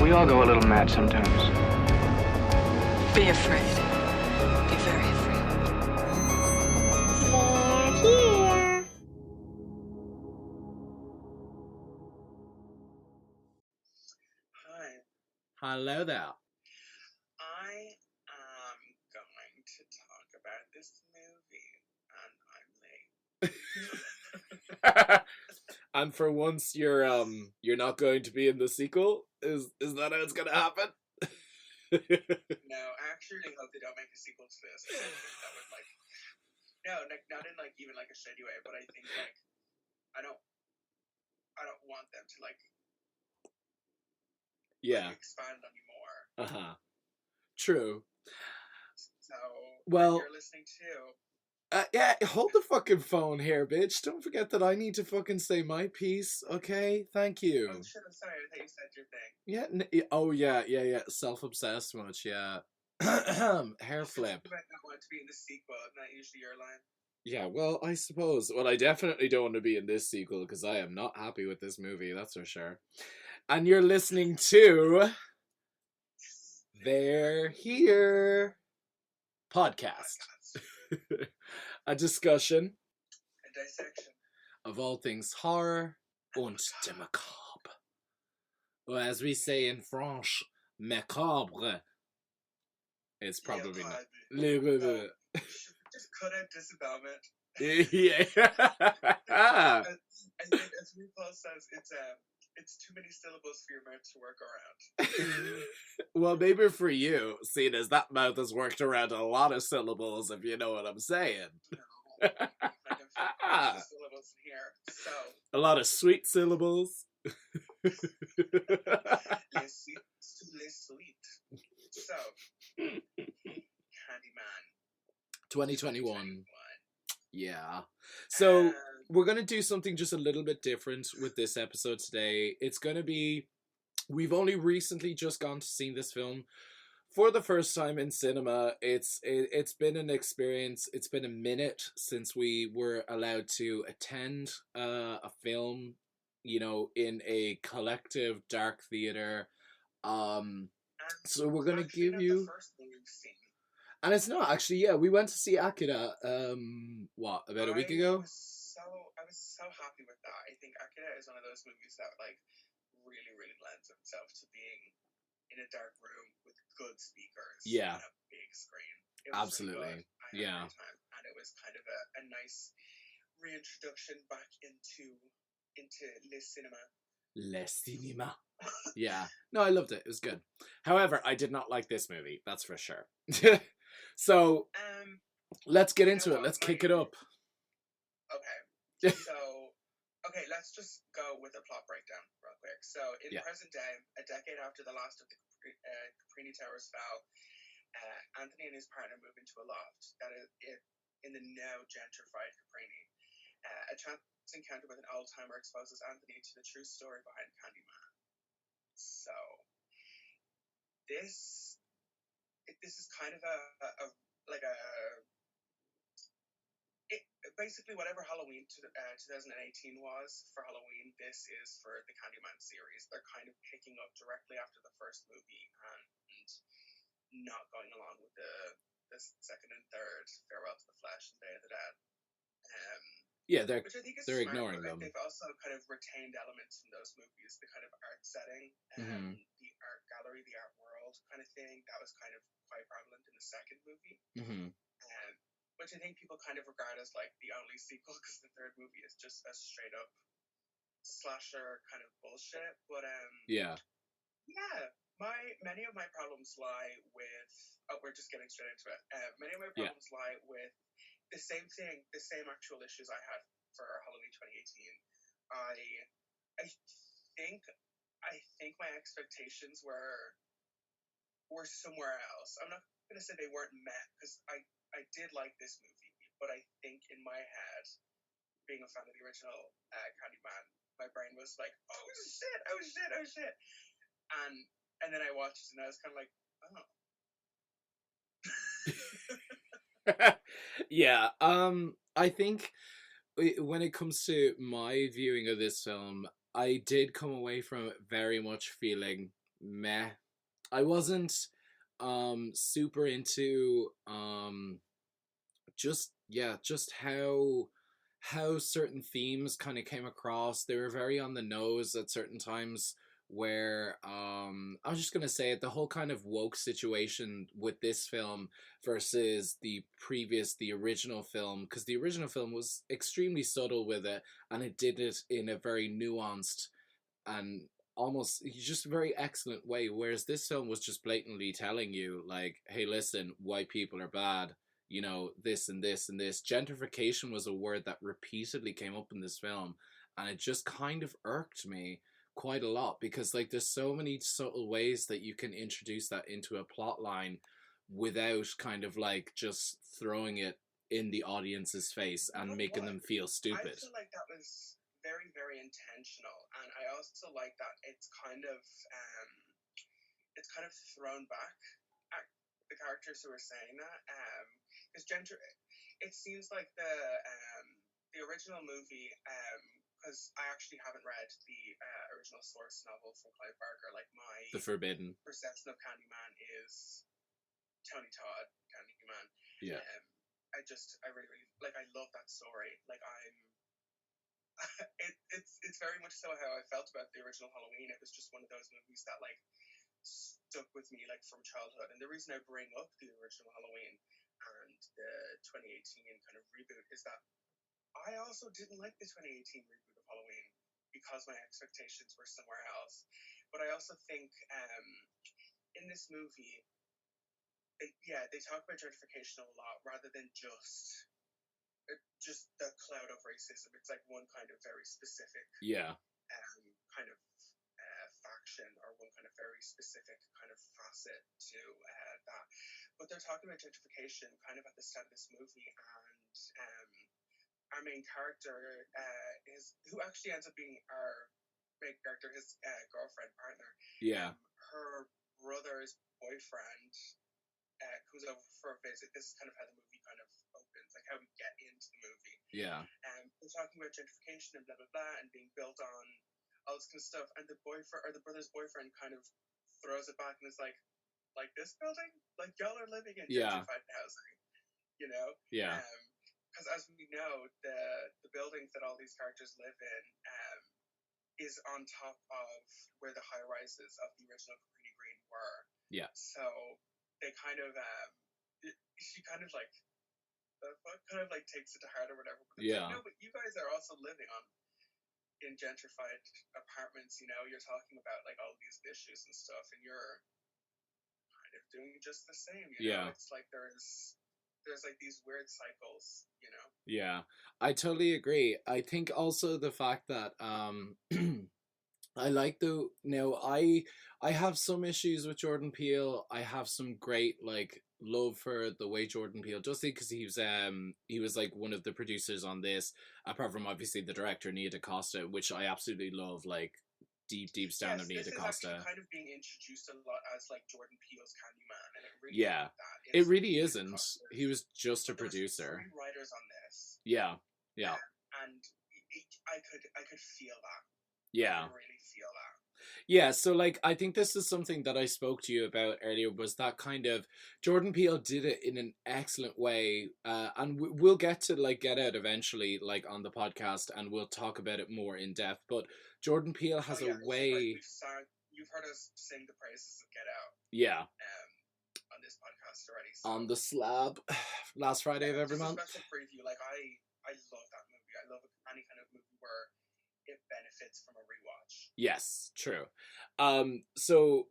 We all go a little mad sometimes. Be afraid. Be very afraid. They're here. Hi, Hello there. I am going to talk about this movie, and I'm late. And for once, you're not going to be in the sequel. Is that how it's gonna happen? No, I actually hope they don't make a sequel to this. I think that would not in even a shitty way, but I think I don't want them to expand anymore. True. So Well, you're listening to. Yeah, hold the fucking phone here, bitch. Don't forget that I need to fucking say my piece, okay? Thank you. Oh shit! I'm sorry. I thought you said your thing. Yeah. Oh yeah. Self-obsessed much. Yeah. Hair flip. You might not want to be in the sequel. Not usually your line. Yeah. Well, I suppose. Well, I definitely don't want to be in this sequel because I am not happy with this movie. That's for sure. And you're listening to They're Here podcast. A discussion, A dissection of all things horror und de macabre. Or as we say in French, macabre. It's probably not. Just cut out disembowelment. Yeah. I think, as RuPaul says, it's too many syllables for your mouth to work around. Well, maybe for you, seeing as that mouth has worked around a lot of syllables, if you know what I'm saying. No, syllables in here. So A lot of sweet syllables. les sweet. So Candyman 2021. Yeah. So we're going to do something just a little bit different with this episode today. It's going to be, we've only recently just gone to see this film for the first time in cinema. It's been an experience. It's been a minute since we were allowed to attend a film, in a collective dark theater. So we're going to give you... the first thing you've seen. And it's not actually, yeah, we went to see Akira, about a week ago? I was so happy with that. I think Akira is one of those movies that really, really lends itself to being in a dark room with good speakers. Yeah. On a big screen. It was Absolutely. Really good. I Yeah. had a great time. And it was kind of a nice reintroduction back into le cinema. Le cinéma. Yeah. No, I loved it. It was good. However, I did not like this movie. That's for sure. So, let's get into it. Let's kick it up. Okay. So, let's just go with a plot breakdown real quick. So, in present day, a decade after the last of the Caprini Towers fell, Anthony and his partner move into a loft that is in the now gentrified Caprini. A chance encounter with an old-timer exposes Anthony to the true story behind Candyman. So, this is kind of basically whatever Halloween 2018 was for Halloween, this is for the Candyman series. They're kind of picking up directly after the first movie and not going along with the second and third Farewell to the Flesh and Day of the Dead. Yeah, which I think is they're smart, ignoring but them. they've also kind of retained elements from those movies, the kind of art setting, the art gallery, the art world kind of thing. That was kind of quite prevalent in the second movie. Which I think people kind of regard as the only sequel, because the third movie is just a straight up slasher kind of bullshit. But many of my problems lie with. Oh, we're just getting straight into it. Many of my problems lie with the same thing, the same actual issues I had for Halloween 2018. I think my expectations were somewhere else. I'm not gonna say they weren't met, because I did like this movie, but I think in my head, being a fan of the original Candyman, my brain was like, oh shit, and then I watched it and I was kind of like, oh. Yeah, I think when it comes to my viewing of this film, I did come away from it very much feeling meh. I wasn't super into just how certain themes kind of came across. They were very on the nose at certain times, where I was just gonna say it, the whole kind of woke situation with this film versus the original film, because the original film was extremely subtle with it, and it did it in a very nuanced and almost just very excellent way, whereas this film was just blatantly telling you, like, hey, listen, white people are bad, you know, this and this and this. Gentrification was a word that repeatedly came up in this film, and it just kind of irked me quite a lot, because like there's so many subtle ways that you can introduce that into a plot line without kind of like just throwing it in the audience's face You and know making what? them feel I stupid. feel like that was very, very intentional, and I also like that it's kind of thrown back at the characters who are saying that, because it seems like the original movie, because I actually haven't read the original source novel from Clive Barker. Like, my The Forbidden. perception of Candyman is Tony Todd, Candyman. Yeah. I really, really like. I love that story. Like, it's very much so how I felt about the original Halloween. It was just one of those movies that like stuck with me like from childhood. And the reason I bring up the original Halloween and the 2018 kind of reboot is that I also didn't like the 2018 reboot of Halloween because my expectations were somewhere else. But I also think in this movie, they talk about gentrification a lot rather than just the cloud of racism. It's like one kind of very specific kind of faction, or one kind of very specific kind of facet to that. But they're talking about gentrification kind of at the start of this movie, and our main character is who actually ends up being our main character, his girlfriend, partner. Yeah. Her brother's boyfriend comes over for a visit. This is kind of how the movie kind of opens, like how we get into the movie. Yeah. We're talking about gentrification and blah blah blah, and being built on all this kind of stuff. And the boyfriend, or the brother's boyfriend, kind of throws it back and is like this building, like y'all are living in gentrified housing, you know? Yeah. Because as we know, the buildings that all these characters live in is on top of where the high rises of the original Cabrini Green were. Yeah. So they kind of she kind of like kind of like takes it to heart or whatever. But it's like, no, but you guys are also living in gentrified apartments. You know, you're talking about like all these issues and stuff, and you're kind of doing just the same. You know, it's like there's like these weird cycles. You know. Yeah, I totally agree. I think also the fact that I like I have some issues with Jordan Peele. I have some great like love for the way Jordan Peele does it, because he was like one of the producers on this, apart from obviously the director Nia DaCosta, which I absolutely love, like deep stand of Nia DaCosta. This is actually kind of being introduced a lot as like Jordan Peele's Candyman, and it really isn't that. It really isn't. He was just a producer. There were 3 writers on this. Yeah. And I could feel that. Yeah. I could really feel that. Yeah, so like I think this is something that I spoke to you about earlier, was that kind of Jordan Peele did it in an excellent way, and we'll get to like Get Out eventually, like on the podcast, and we'll talk about it more in depth. But Jordan Peele has a way. You've heard us sing the praises of Get Out. Yeah. On this podcast already. So. On the slab, last Friday of every month. A special preview. Like I love that movie. I love any kind of movie where it benefits from a rewatch. Yes, true. So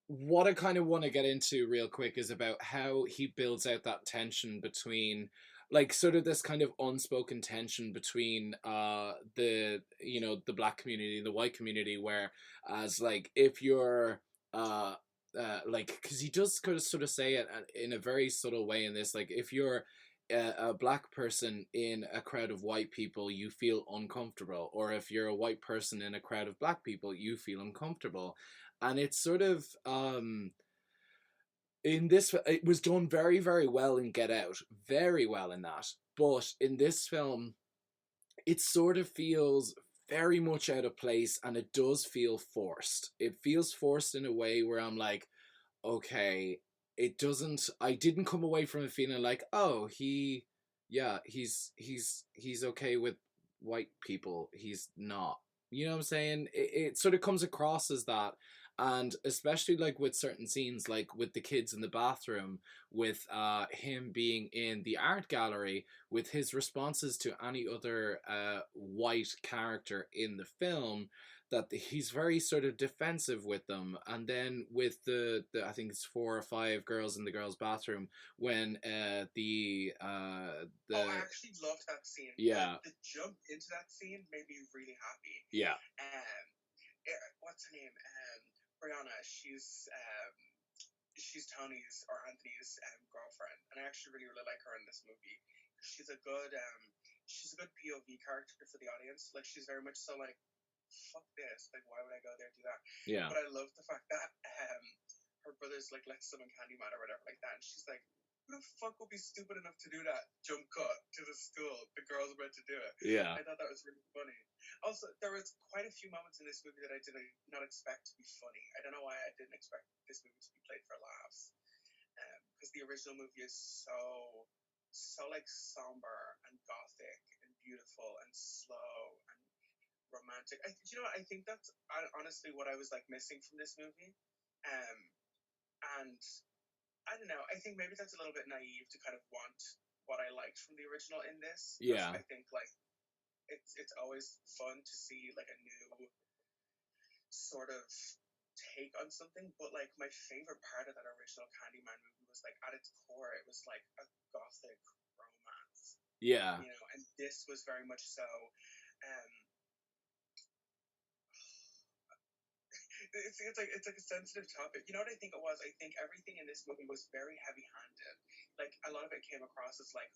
what I kind of want to get into real quick is about how he builds out that tension between, like, sort of this kind of unspoken tension between the black community and the white community, where as like if you're like, because he does kind of sort of say it in a very subtle way in this, like if you're a black person in a crowd of white people, you feel uncomfortable, or if you're a white person in a crowd of black people, you feel uncomfortable. And it's sort of in this, it was done very, very well in Get Out, very well in that, but in this film it sort of feels very much out of place, and it does feel forced. It feels forced in a way where I'm like, okay, it doesn't. I didn't come away from it feeling like, oh, he's okay with white people. He's not. You know what I'm saying? It sort of comes across as that, and especially like with certain scenes, like with the kids in the bathroom, with him being in the art gallery, with his responses to any other white character in the film, that he's very sort of defensive with them. And then with the I think it's 4 or 5 girls in the girls bathroom, when Oh, I actually loved that scene. Yeah. The jump into that scene made me really happy. Yeah. What's her name? Brianna. She's Tony's or Anthony's girlfriend, and I actually really like her in this movie. She's a good POV character for the audience. Like, she's very much so like, fuck this, like, why would I go there and do that? Yeah. But I love the fact that her brother's like, let's summon Candyman or whatever like that, and she's like, who the fuck will be stupid enough to do that? Jump cut to the school. The girl's about to do it. Yeah. I thought that was really funny. Also, there was quite a few moments in this movie that I did not expect to be funny. I don't know why I didn't expect this movie to be played for laughs. Because the original movie is so like somber and gothic and beautiful and slow and romantic. You know what? I think that's honestly what I was like missing from this movie. And I don't know. I think maybe that's a little bit naive to kind of want what I liked from the original in this. Yeah. I think like it's always fun to see like a new sort of take on something. But like my favorite part of that original Candyman movie was like at its core, it was like a gothic romance. Yeah. You know, and this was very much so. It's like a sensitive topic. You know what I think it was? I think everything in this movie was very heavy-handed. Like a lot of it came across as like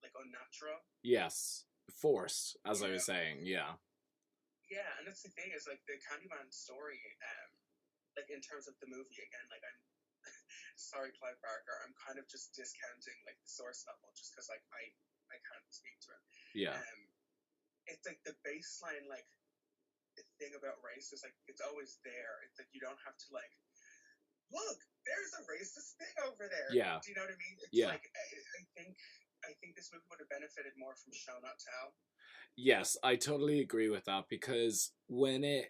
unnatural. Yes, forced, as I was saying. Yeah. Yeah, and that's the thing is like the Candyman story. Like in terms of the movie again, like I'm sorry, Clive Barker. I'm kind of just discounting like the source novel just because like I can't speak to it. Yeah. It's like the baseline like. The thing about race is like it's always there. It's like you don't have to like look. There's a racist thing over there. Yeah. Do you know what I mean? It's yeah. like I think this movie would have benefited more from show not tell. Yes, I totally agree with that, because when it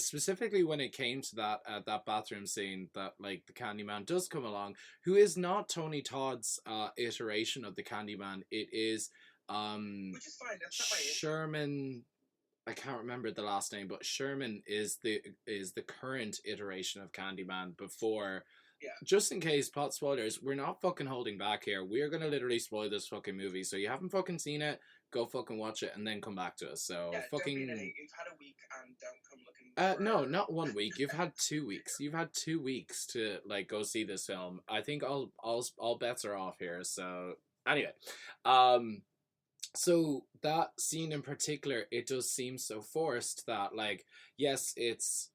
specifically when it came to that bathroom scene, that like the Candyman does come along, who is not Tony Todd's iteration of the Candyman. It is which is fine. That's not my issue. Sherman. I can't remember the last name, but Sherman is the current iteration of Candyman before. Yeah. Just in case, pot spoilers, we're not fucking holding back here. We're gonna literally spoil this fucking movie. So you haven't fucking seen it, go fucking watch it and then come back to us. So yeah, fucking. You've had a week and don't come looking. No, not 1 week. You've had 2 weeks. You've had 2 weeks to like go see this film. I think all bets are off here. So anyway, so that scene in particular, it does seem so forced that like, yes,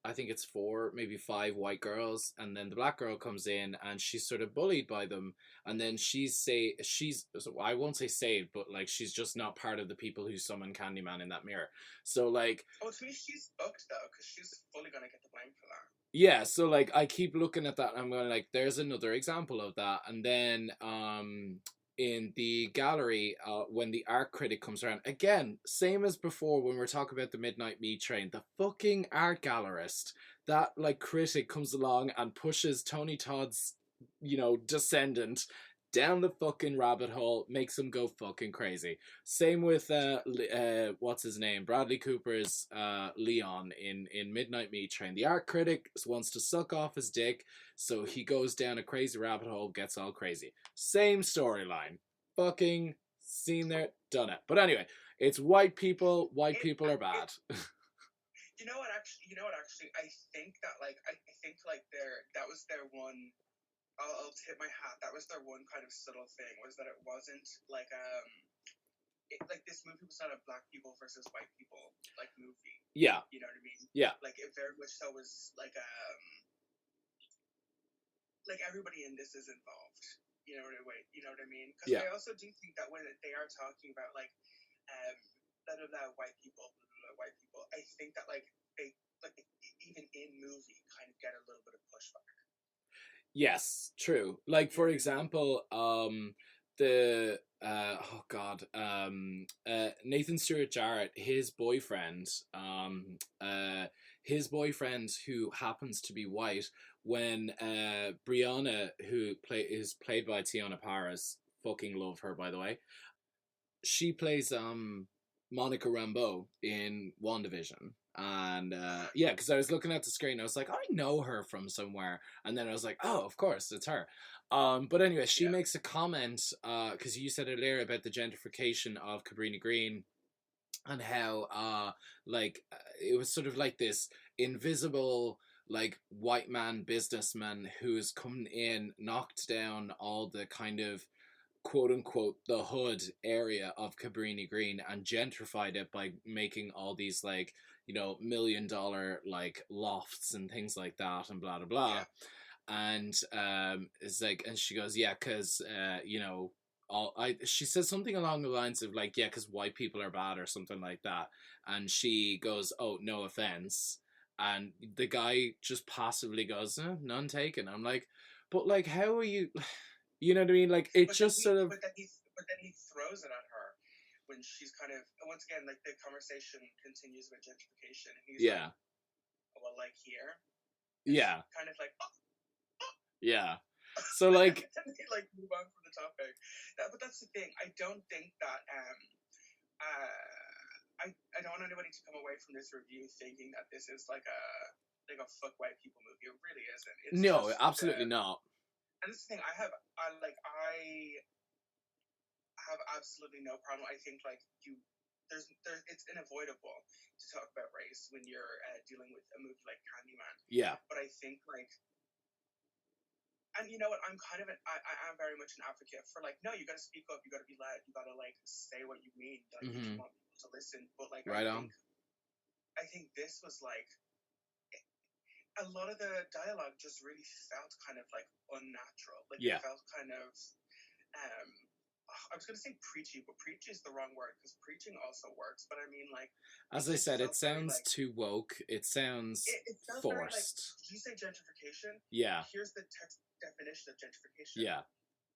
I think it's 4 maybe 5 white girls, and then the black girl comes in and she's sort of bullied by them, and then she's I won't say saved, but like she's just not part of the people who summon Candyman in that mirror. So like, to me she's fucked though, because she's fully gonna get the blame for that. Yeah, so like I keep looking at that and I'm going like, there's another example of that. And then in the gallery, when the art critic comes around, again, same as before when we're talking about the Midnight Meat Train, the fucking art gallerist, that like critic comes along and pushes Tony Todd's, descendant down the fucking rabbit hole, makes him go fucking crazy. Same with what's his name, Bradley Cooper's Leon in Midnight Meat Train. The art critic wants to suck off his dick, so he goes down a crazy rabbit hole, gets all crazy. Same storyline. Fucking seen there, done it. But anyway, it's white people. White people are bad. You know what? Actually, I think that that was their one. I'll tip my hat. That was their one kind of subtle thing, was that it wasn't like this movie was not a black people versus white people like movie. Yeah. You know what I mean? Yeah. Like it very much so was like everybody in this is involved. You know what I mean? Because I also do think that when they are talking about like blah blah blah white people, blah, blah, blah, white people. I think that like they like even in movie kind of get a little bit of pushback. Yes, true. Like for example, the Nathan Stewart Jarrett, his boyfriend who happens to be white, when Brianna, who is played by Tiana Paris, fucking love her by the way. She plays Monica Rambeau in WandaVision. And yeah, because I was looking at the screen, I was like, I know her from somewhere, and then I was like, oh, of course, it's her. But anyway, she makes a comment because you said earlier about the gentrification of Cabrini Green, and how it was sort of like this invisible like white man businessman who's come in, knocked down all the kind of quote unquote the hood area of Cabrini Green and gentrified it by making all these like, you know, $1 million like lofts and things like that and blah blah blah. And it's like, and she goes, yeah, because you know, she says something along the lines of like, yeah, because white people are bad or something like that. And she goes, oh, no offense. And the guy just passively goes, none taken. I'm like, but like, how are you? You know what I mean? Like, it just sort of. But then he throws it at her when she's kind of, once again, like the conversation continues with gentrification. And he's like, oh, well, like here. And kind of like, yeah. So like, and they like move on from the topic. But that's the thing. I don't think that I don't want anybody to come away from this review thinking that this is like a fuck white people movie. It really isn't. It's no, just, absolutely not. And this is the thing. I have absolutely no problem. I think like it's unavoidable to talk about race when you're dealing with a movie like Candyman. Yeah. But I think like, and you know what, I'm kind of I am very much an advocate for like, no, you got to speak up, you got to be loud, you got to like say what you mean, like if you want people to listen. But like, I think this was like, a lot of the dialogue just really felt kind of like unnatural. Like it felt kind of I was going to say preachy, but preachy is the wrong word because preaching also works. But I mean, like, as I said, it sounds too woke. It sounds forced. Very, like, did you say gentrification? Yeah. Here's the text definition of gentrification. Yeah.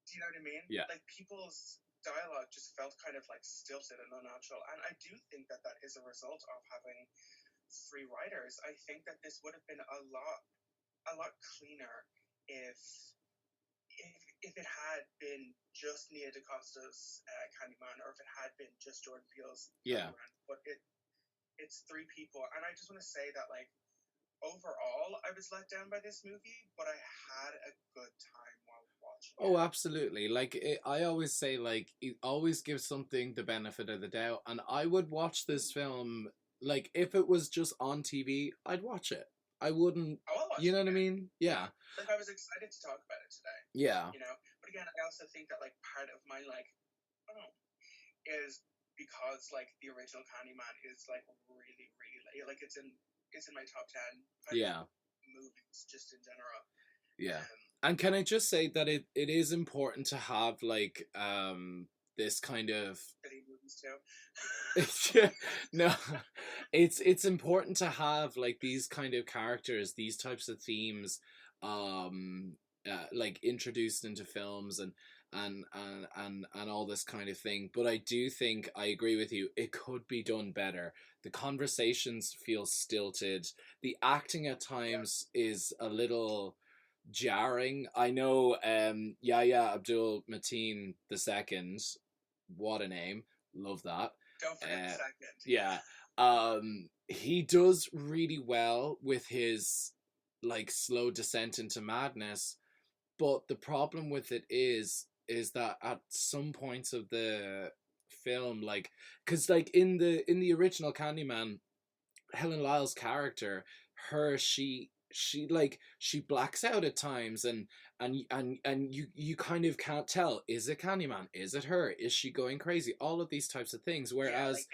Do you know what I mean? Yeah. Like people's dialogue just felt kind of like stilted and unnatural, and I do think that that is a result of having 3 writers. I think that this would have been a lot cleaner if it had been just Nia DaCosta's Candyman, or if it had been just Jordan Peele's Candyman. But it's 3 people, and I just want to say that like overall, I was let down by this movie, but I had a good time while watching it. Oh, absolutely. Like, I always say, like, it always gives something the benefit of the doubt, and I would watch this film, like, if it was just on TV, I'd watch it. I wouldn't, you know what I mean? Yeah. Like, I was excited to talk about it today. Yeah. You know? But again, I also think that, like, part of my, like, is because, like, the original Candyman is, like, really, really, like, it's in my top 10 movies, just in general. Yeah. And can I just say that it is important to have, like, this kind of no, it's important to have like these kind of characters, these types of themes, like introduced into films and all this kind of thing. But I do think I agree with you. It could be done better. The conversations feel stilted. The acting at times is a little jarring. I know Yahya Abdul Mateen II, what a name, love that. Don't forget the second. Yeah. He does really well with his like slow descent into madness, but the problem with it is that at some points of the film, like, because like in the original Candyman, Helen Lyle's character, she blacks out at times, and you kind of can't tell, is it Candyman, is it her, is she going crazy, all of these types of things, whereas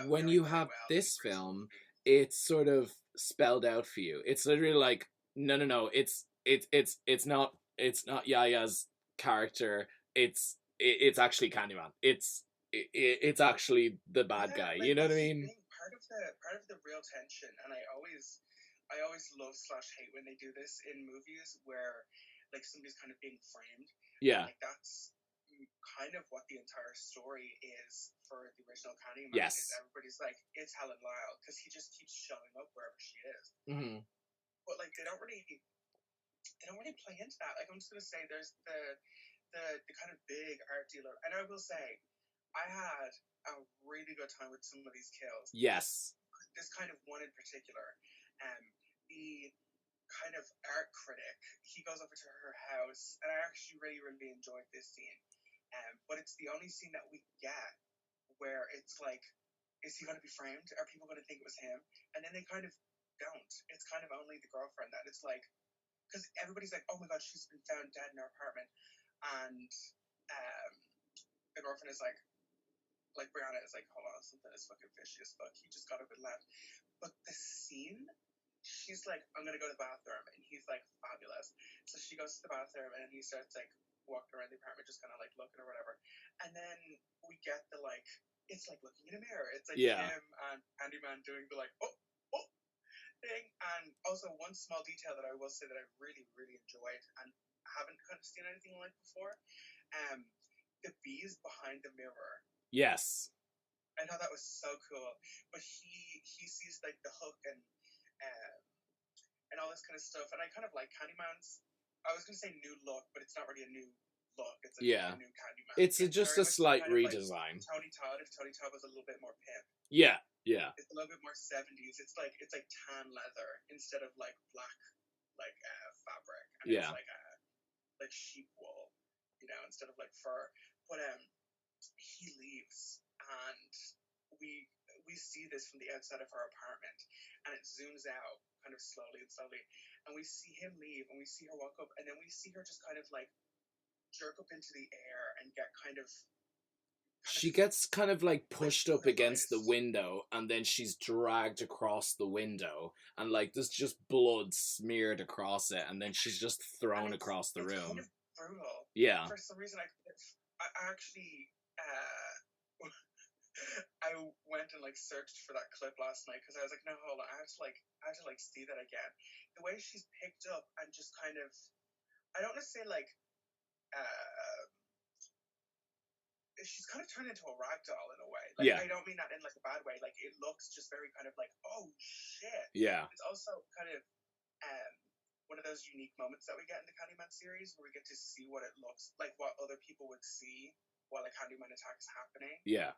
when you have this film, it's sort of spelled out for you. It's literally like, no, it's not Yaya's character, it's actually Candyman. It's it's actually the bad guy. like, You know what I that's the mean? thing. Part of the real tension, and I always love / hate when they do this in movies where like somebody's kind of being framed. Yeah. Like that's kind of what the entire story is for the original Candyman. Yes. Is everybody's like, it's Helen Lyle because he just keeps showing up wherever she is. Mm-hmm. But like they don't really play into that. Like I'm just gonna say there's the kind of big art dealer, and I will say I had a really good time with some of these kills. Yes. This kind of one in particular, the kind of art critic, he goes over to her house, and I actually really enjoyed this scene. But it's the only scene that we get where it's like, is he going to be framed? Are people going to think it was him? And then they kind of don't. It's kind of only the girlfriend that it's like, because everybody's like, oh my god, she's been found dead in her apartment, and the girlfriend is like Brianna is like, hold on, something is fucking fishy as fuck. He just got up and left. But the scene, she's like, I'm gonna go to the bathroom, and he's like, fabulous. So she goes to the bathroom, and he starts like walking around the apartment, just kind of like looking or whatever. And then we get the like, it's like looking in a mirror. It's like him and Candyman doing the like, oh thing. And also one small detail that I will say that I really enjoyed and haven't kind of seen anything like before. The bees behind the mirror. Yes. I thought that was so cool. But he sees like the hook and all this kind of stuff. And I kind of like Candyman's. I was gonna say new look, but it's not really a new look. It's a new Candyman. It's just a slight redesign. Like Tony Todd, if Tony Todd was a little bit more pimp. Yeah. It's a little bit more 70s. It's like tan leather instead of like black fabric. And it's like sheep wool, instead of like fur. But he leaves, and we see this from the outside of her apartment, and it zooms out kind of slowly, and we see him leave, and we see her walk up, and then we see her just kind of like jerk up into the air and get she gets kind of like pushed up against the window, and then she's dragged across the window, and like there's just blood smeared across it, and then she's just thrown across the room. Kind of brutal. Yeah. For some reason, I actually I went and like searched for that clip last night because I was like, no, hold on, I have to see that again. The way she's picked up and just kind of, I don't want to say like, she's kind of turned into a rag doll in a way. Like, I don't mean that in like a bad way. Like it looks just very kind of like, oh shit. Yeah. It's also kind of one of those unique moments that we get in the Candyman series where we get to see what it looks like, what other people would see while a Candyman attack is happening. Yeah.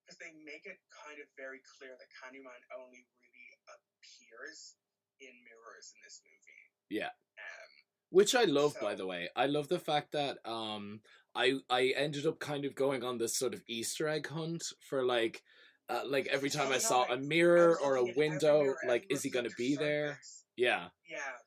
Because they make it kind of very clear that Candyman only really appears in mirrors in this movie. Yeah. Which I love, by the way. I love the fact that I ended up kind of going on this sort of Easter egg hunt for like every time I saw a mirror or a window, like, is he going to be there? Yeah. Yeah.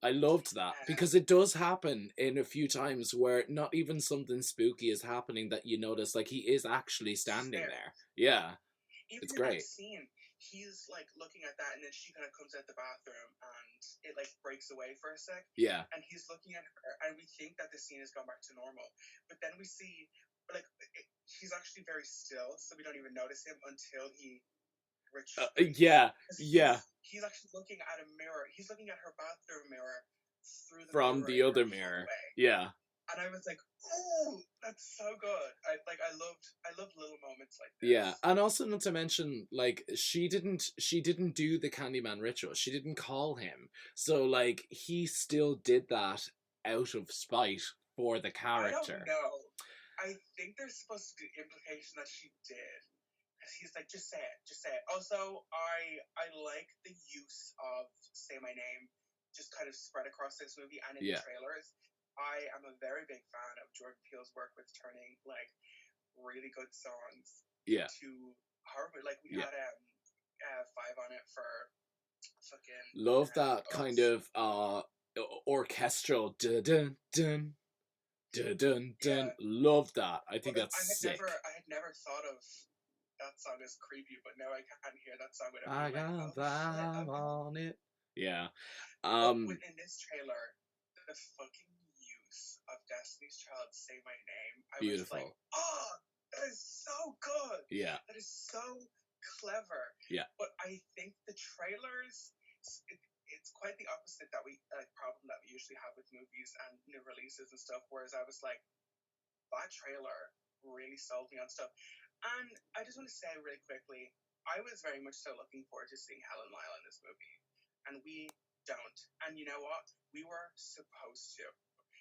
I loved that because it does happen in a few times where not even something spooky is happening that you notice, like he is actually standing there. Yeah. Even it's in great. That scene, he's like looking at that, and then she kind of comes out the bathroom, and it like breaks away for a sec. Yeah. And he's looking at her, and we think that the scene has gone back to normal, but then we see like he's actually very still, so we don't even notice him until he. Yeah. He's actually looking at a mirror. He's looking at her bathroom mirror through the from mirror the other mirror. Yeah. And I was like, "Oh, that's so good!" I love little moments like this. Yeah, and also not to mention, like she didn't do the Candyman ritual. She didn't call him, so like he still did that out of spite for the character. I don't know. I think there's supposed to be implication that she did. He's like, just say it. Also, I like the use of "Say My Name" just kind of spread across this movie and in the trailers. I am a very big fan of Jordan Peele's work with turning like really good songs to horror. Like we had 5 on it for fucking. Love that kind of orchestral dun dun dun dun dun dun. Love that. I think that's sick. I had never thought of that song as creepy, but now I can't hear that song without I being got that on it. Yeah. In this trailer, the fucking use of Destiny's Child's "Say My Name," I beautiful. was like, oh, That is so good. Yeah. That is so clever. Yeah. But I think the trailers, it's quite the opposite that problem that we usually have with movies and new releases and stuff. Whereas I was like, that trailer really sold me on stuff. And I just want to say really quickly, I was very much so looking forward to seeing Helen Lyle in this movie. And we don't. And you know what? We were supposed to.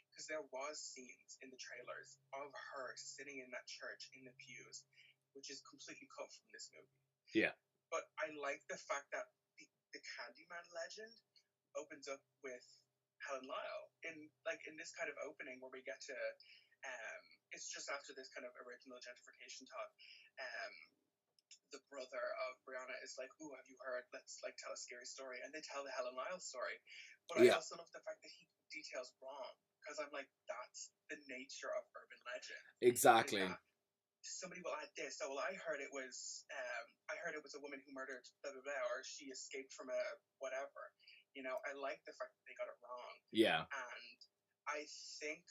Because there was scenes in the trailers of her sitting in that church in the pews, which is completely cut from this movie. Yeah. But I like the fact that the Candyman legend opens up with Helen Lyle in this kind of opening where we get to it's just after this kind of original gentrification talk. The brother of Brianna is like, "Ooh, have you heard? Let's like tell a scary story," and they tell the Helen Lyle story. But I also love the fact that he details wrong, because I'm like, that's the nature of urban legend. Exactly. Somebody will add this. So, well, I heard it was a woman who murdered blah blah blah, or she escaped from a whatever. You know, I like the fact that they got it wrong. Yeah. And I think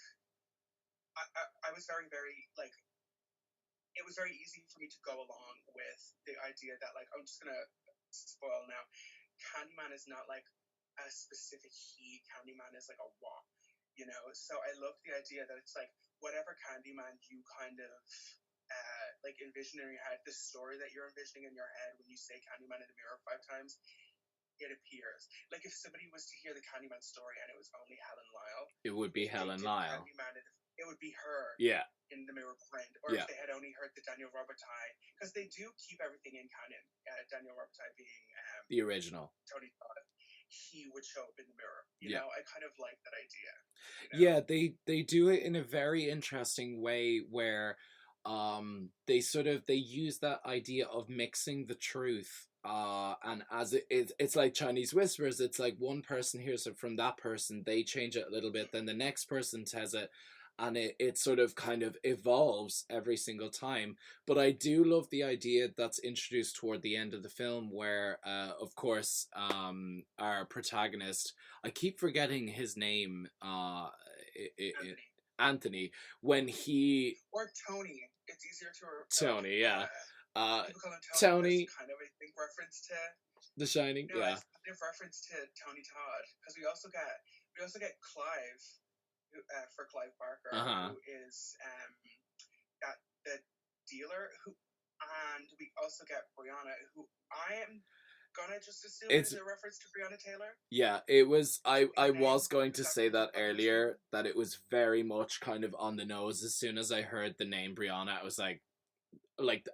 I was very, very like. It was very easy for me to go along with the idea that, like, I'm just gonna spoil now. Candyman is not like a specific he. Candyman is like a what, you know. So I love the idea that it's like whatever Candyman you kind of like envision in your head, the story that you're envisioning in your head when you say Candyman in the mirror 5 times, it appears. Like if somebody was to hear the Candyman story and it was only Helen Lyle, it would be Helen Lyle. It would be her. Yeah. In the mirror print, or if they had only heard the Daniel Robitaille, because they do keep everything in canon. Daniel Robitaille being the original Tony Todd, he would show up in the mirror. You know, I kind of like that idea. You know? Yeah, they do it in a very interesting way where they use that idea of mixing the truth and as it's like Chinese whispers. It's like one person hears it from that person, they change it a little bit, then the next person says it, and it sort of kind of evolves every single time. But I do love the idea that's introduced toward the end of the film where of course our protagonist, I keep forgetting his name, Anthony, when he... Or Tony. It's easier to... Tony, yeah. People call him Tony. Kind of, I think, reference to... The Shining, no, yeah. It's kind of reference to Tony Todd. Because we also get Clive, for Clive Barker, who is the dealer, and we also get Brianna, who I am gonna just assume is a reference to Breonna Taylor. Yeah, it was. I was going to say that earlier, that it was very much kind of on the nose. As soon as I heard the name Brianna, I was like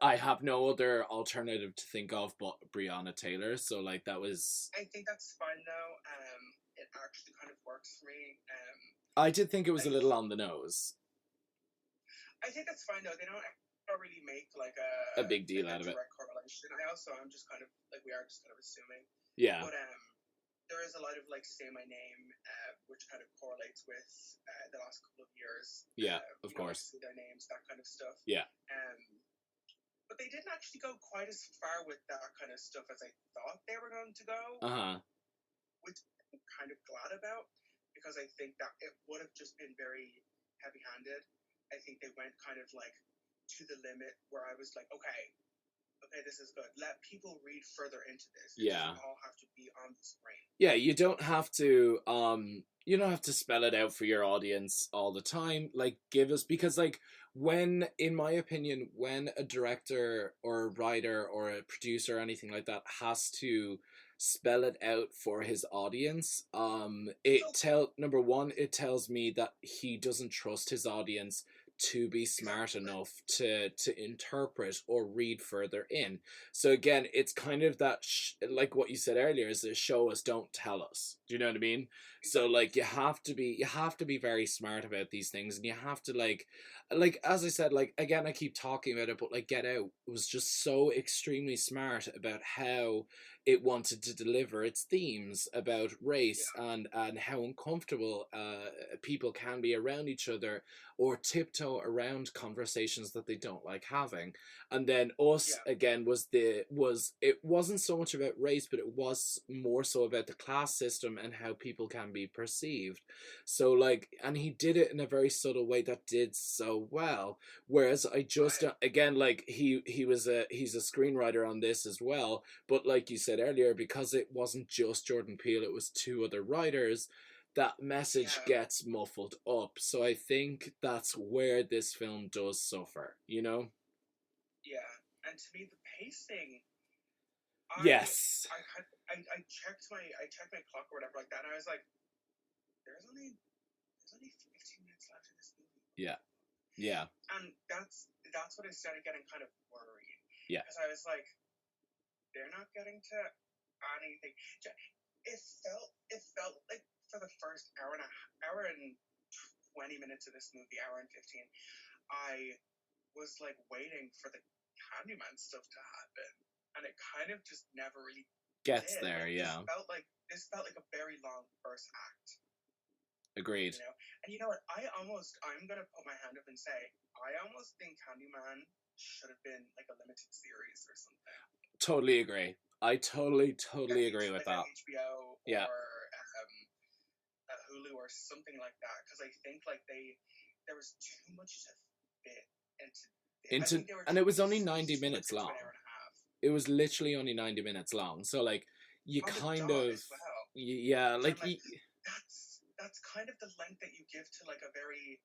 I have no other alternative to think of but Breonna Taylor. So like that was. I think that's fine though. It actually kind of works for me. I did think it was a little on the nose. I think that's fine though. They don't really make like a big deal out of it. Direct correlation. I'm just kind of like, we are just kind of assuming. Yeah. But there is a lot of like Say My Name, which kind of correlates with the last couple of years. Yeah, of course. Their names, that kind of stuff. Yeah. But they didn't actually go quite as far with that kind of stuff as I thought they were going to go. Which I'm kind of glad about, because I think that it would have just been very heavy-handed. I think they went kind of like to the limit where I was like, okay, this is good. Let people read further into this. It doesn't all have to be on the screen. Yeah, you don't have to spell it out for your audience all the time. Like, give us, because like when, in my opinion, when a director or a writer or a producer or anything like that has to spell it out for his audience, number one, it tells me that he doesn't trust his audience to be smart enough to interpret or read further in. So again, it's kind of that like what you said earlier, is a show us, don't tell us. Do you know what I mean? So like you have to be very smart about these things, and you have to like as I said, like again, I keep talking about it, but like Get Out was just so extremely smart about how it wanted to deliver its themes about race and how uncomfortable people can be around each other or tiptoe around conversations that they don't like having. And then Us again was it wasn't so much about race, but it was more so about the class system and how people can be perceived. So like, and he did it in a very subtle way that did so well. Whereas I just again, like he's a screenwriter on this as well, but like you said earlier, because it wasn't just Jordan Peele, it was two other writers, that message gets muffled up. So I think that's where this film does suffer, you know? Yeah, and to me, the pacing. Yes. I checked my clock or whatever like that, and I was like, there's only 15 minutes left in this movie. Yeah. Yeah. And that's when I started getting kind of worried. Yeah. Because I was like, they're not getting to anything. It felt like for the first hour and 20 minutes of this movie, hour and 15, I was like waiting for the Candyman stuff to happen, and it kind of just never really gets did. there. Like, this felt like a very long first act. Agreed. You know? And you know what? I'm gonna put my hand up and say I almost think Candyman should have been like a limited series or something. Totally agree. I totally agree with that. HBO or Hulu or something like that, because I think like there was too much to fit into and it was only 90 minutes long. It was literally only 90 minutes long. So like you kind of like that's kind of the length that you give to like a very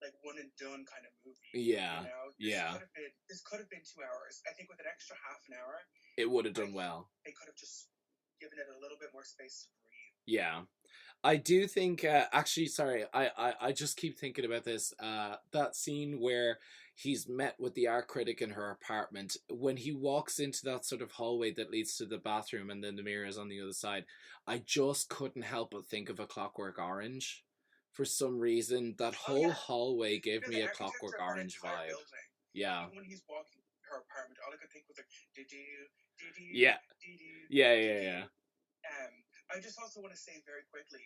like one and done kind of movie. Yeah. You know? This could have been 2 hours. I think with an extra half an hour, it would have done well. They could have just given it a little bit more space to breathe. Yeah. I do think, actually, sorry, I just keep thinking about this, that scene where he's met with the art critic in her apartment, when he walks into that sort of hallway that leads to the bathroom and then the mirror is on the other side, I just couldn't help but think of A Clockwork Orange. For some reason, that whole hallway gave me a Clockwork Orange vibe. Building. Yeah. Even when he's walking her apartment, all I could think was like, Yeah. I just also want to say very quickly,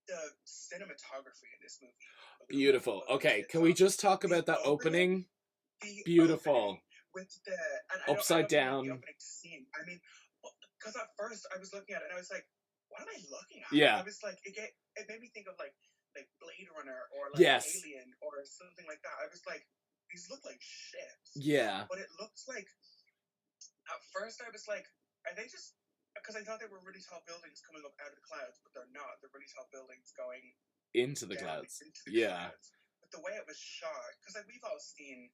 the cinematography in this movie. Beautiful. Okay, can we just talk about that opening? Beautiful. With the upside down. The opening scene. I mean, because at first I was looking at it and I was like, what am I looking at? Yeah. I was like, it made me think of like Blade Runner or like Alien or something like that. I was like, these look like ships. Yeah. But it looks like, at first I was like, are they just, because I thought they were really tall buildings coming up out of the clouds, but they're not. They're really tall buildings going into the clouds. Clouds. But the way it was shot, because like we've all seen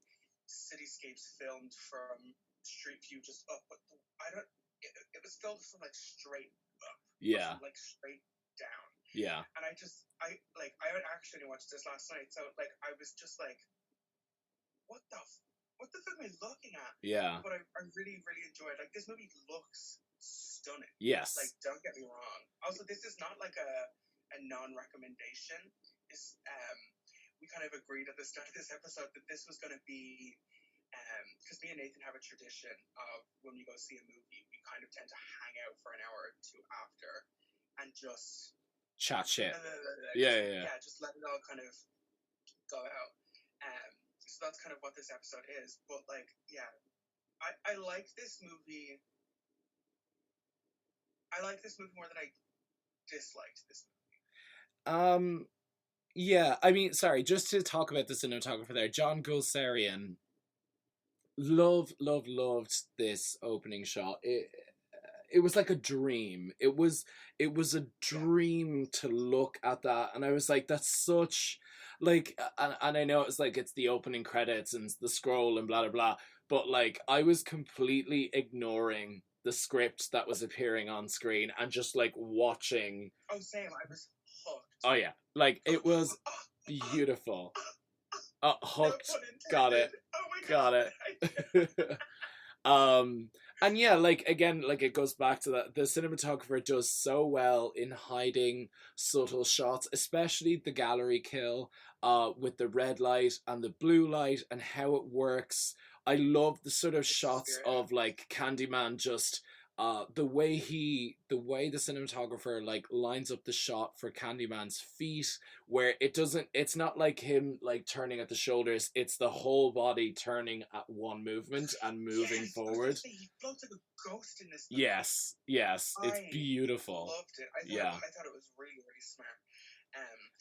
cityscapes filmed from street view just up, but it was filmed from like straight up. Yeah. Like straight down. Yeah. And I actually watched this last night, so like I was just like, what the fuck am I looking at? Yeah. But I really, really enjoyed. Like, this movie looks stunning. Yes. Like, don't get me wrong. Also, this is not like a non-recommendation. We kind of agreed at the start of this episode that this was going to be, because me and Nathan have a tradition of when we go see a movie, we kind of tend to hang out for an hour or two after and just chat shit. Yeah, just let it all kind of go out. So that's kind of what this episode is. But like, yeah, I like this movie. I like this movie more than I disliked this movie. Yeah, I mean, sorry, just to talk about the cinematographer there, John Gulsarian. Loved this opening shot. It was like a dream. It was a dream to look at that, and I was like, that's such like, and I know it's like it's the opening credits and the scroll and blah blah blah, but like I was completely ignoring the script that was appearing on screen and just like watching. Oh, same. I was hooked. Oh yeah, like it was beautiful. Hooked. Got it. Oh my God. Got it. And yeah, like again, like it goes back to that the cinematographer does so well in hiding subtle shots, especially the gallery kill with the red light and the blue light and how it works. I love the sort of shots of like Candyman just the way the cinematographer like lines up the shot for Candyman's feet, where it's not like him like turning at the shoulders, it's the whole body turning at one movement and moving forward. He floats like a ghost in this movie. Yes, it's beautiful. Loved it. I thought it was really, really smart.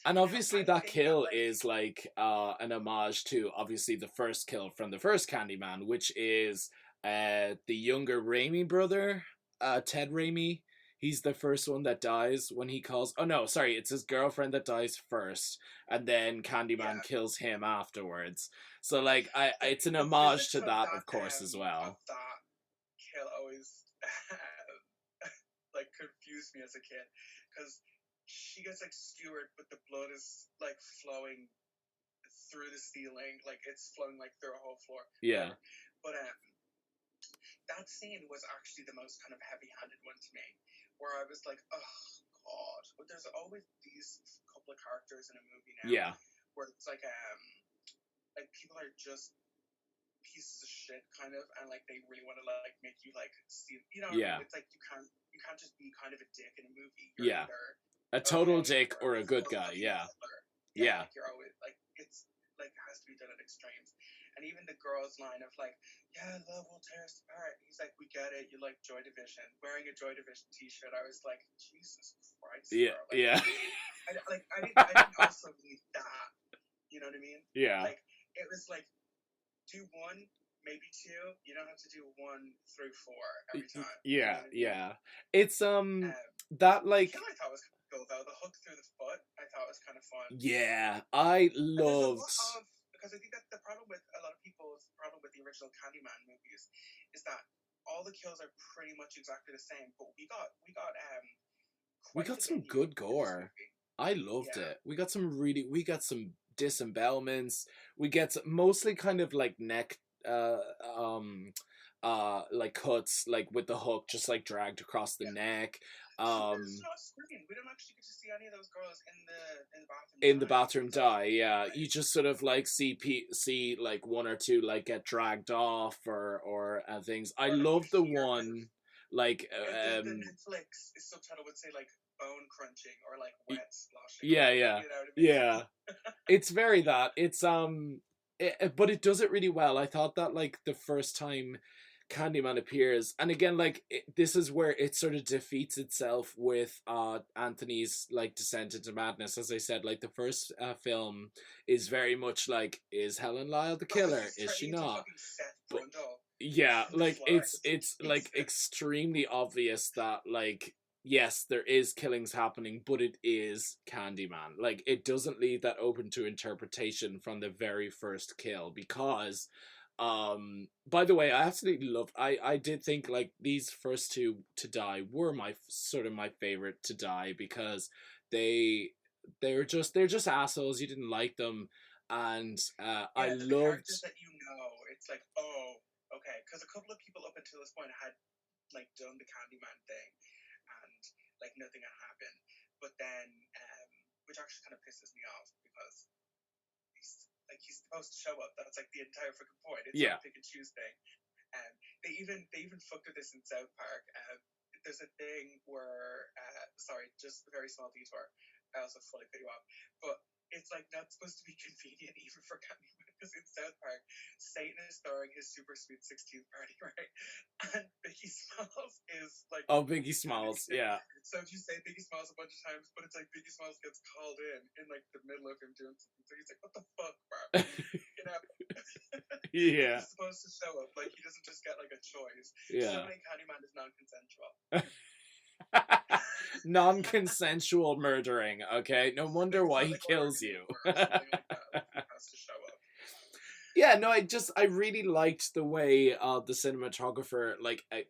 And obviously that kill is like an homage to obviously the first kill from the first Candyman, which is the younger Raimi brother, Ted Raimi. He's the first one that dies when he calls. Oh no, sorry, it's his girlfriend that dies first, and then Candyman kills him afterwards. So like, it's an homage to that, of course, as well. That kill always like confused me as a kid, because she gets like skewered, but the blood is like flowing through the ceiling, like it's flowing like through a whole floor. Yeah. But that scene was actually the most kind of heavy-handed one to me, where I was like, oh god. But there's always these couple of characters in a movie now. Yeah. Where it's like people are just pieces of shit kind of, and like they really want to like make you like see, you know. Yeah. It's like you can't just be kind of a dick in a movie. You're a total dick or a good guy. Yeah. Like you're always like, it's like it has to be done at extremes. And even the girl's line of like, yeah, love will tear us apart. He's like, we get it. You like Joy Division. Wearing a Joy Division t-shirt. I was like, Jesus Christ. Yeah. Bro. Like, I didn't also need that. You know what I mean? Yeah. Like, it was like, do one, maybe two. You don't have to do 1 through 4 every time. Yeah. You know what I mean? It's that like. I thought it was cool though. The hook through the foot, I thought was kind of fun. Yeah, I loved. Because I think that the problem with a lot of people's problem with the original Candyman movies is that all the kills are pretty much exactly the same, but we got some good gore. I loved it. We got some disembowelments. We get mostly kind of like neck like cuts, like with the hook just like dragged across the neck. There's no screaming. We don't actually get to see any of those girls in the bathroom die. Yeah, you just sort of like see like 1 or 2 like get dragged off or things. I love the one like the Netflix subtitle would say like bone crunching or like wet sloshing. Yeah. You know what I mean? Yeah. It's very that. It's but it does it really well. I thought that like the first time Candyman appears, and again like this is where it sort of defeats itself with Anthony's like descent into madness. As I said, like the first film is very much like, is Helen Lyle the killer? Is she not? But, yeah, like it's like extremely obvious that like, yes, there is killings happening, but it is Candyman. Like, it doesn't leave that open to interpretation from the very first kill, because by the way, I absolutely loved, I did think like these first 2 to die were my favorite to die, because they're just assholes. You didn't like them, and I loved characters that it's like, oh, okay, because a couple of people up until this point had like done the Candyman thing and like nothing had happened, but then which actually kind of pisses me off, because he's supposed to show up. That's like the entire freaking point. It's a pick and choose thing. They even fucked with this in South Park. There's a thing where sorry, just a very small detour. I also fully cut you off, but it's like not supposed to be convenient even for Candyman, because in South Park, Satan is throwing his super sweet 16th party, right? And Biggie Smalls is like, Biggie Smalls, yeah. So if you say Biggie Smalls a bunch of times, but it's like Biggie Smalls gets called in like the middle of him doing something, so he's like, what the fuck, bro? You know? Yeah. He's supposed to show up, like he doesn't just get like a choice. Yeah. So many Candyman is non-consensual. Non-consensual murdering, okay? No wonder why he kills you. Yeah, no, I really liked the way the cinematographer, like a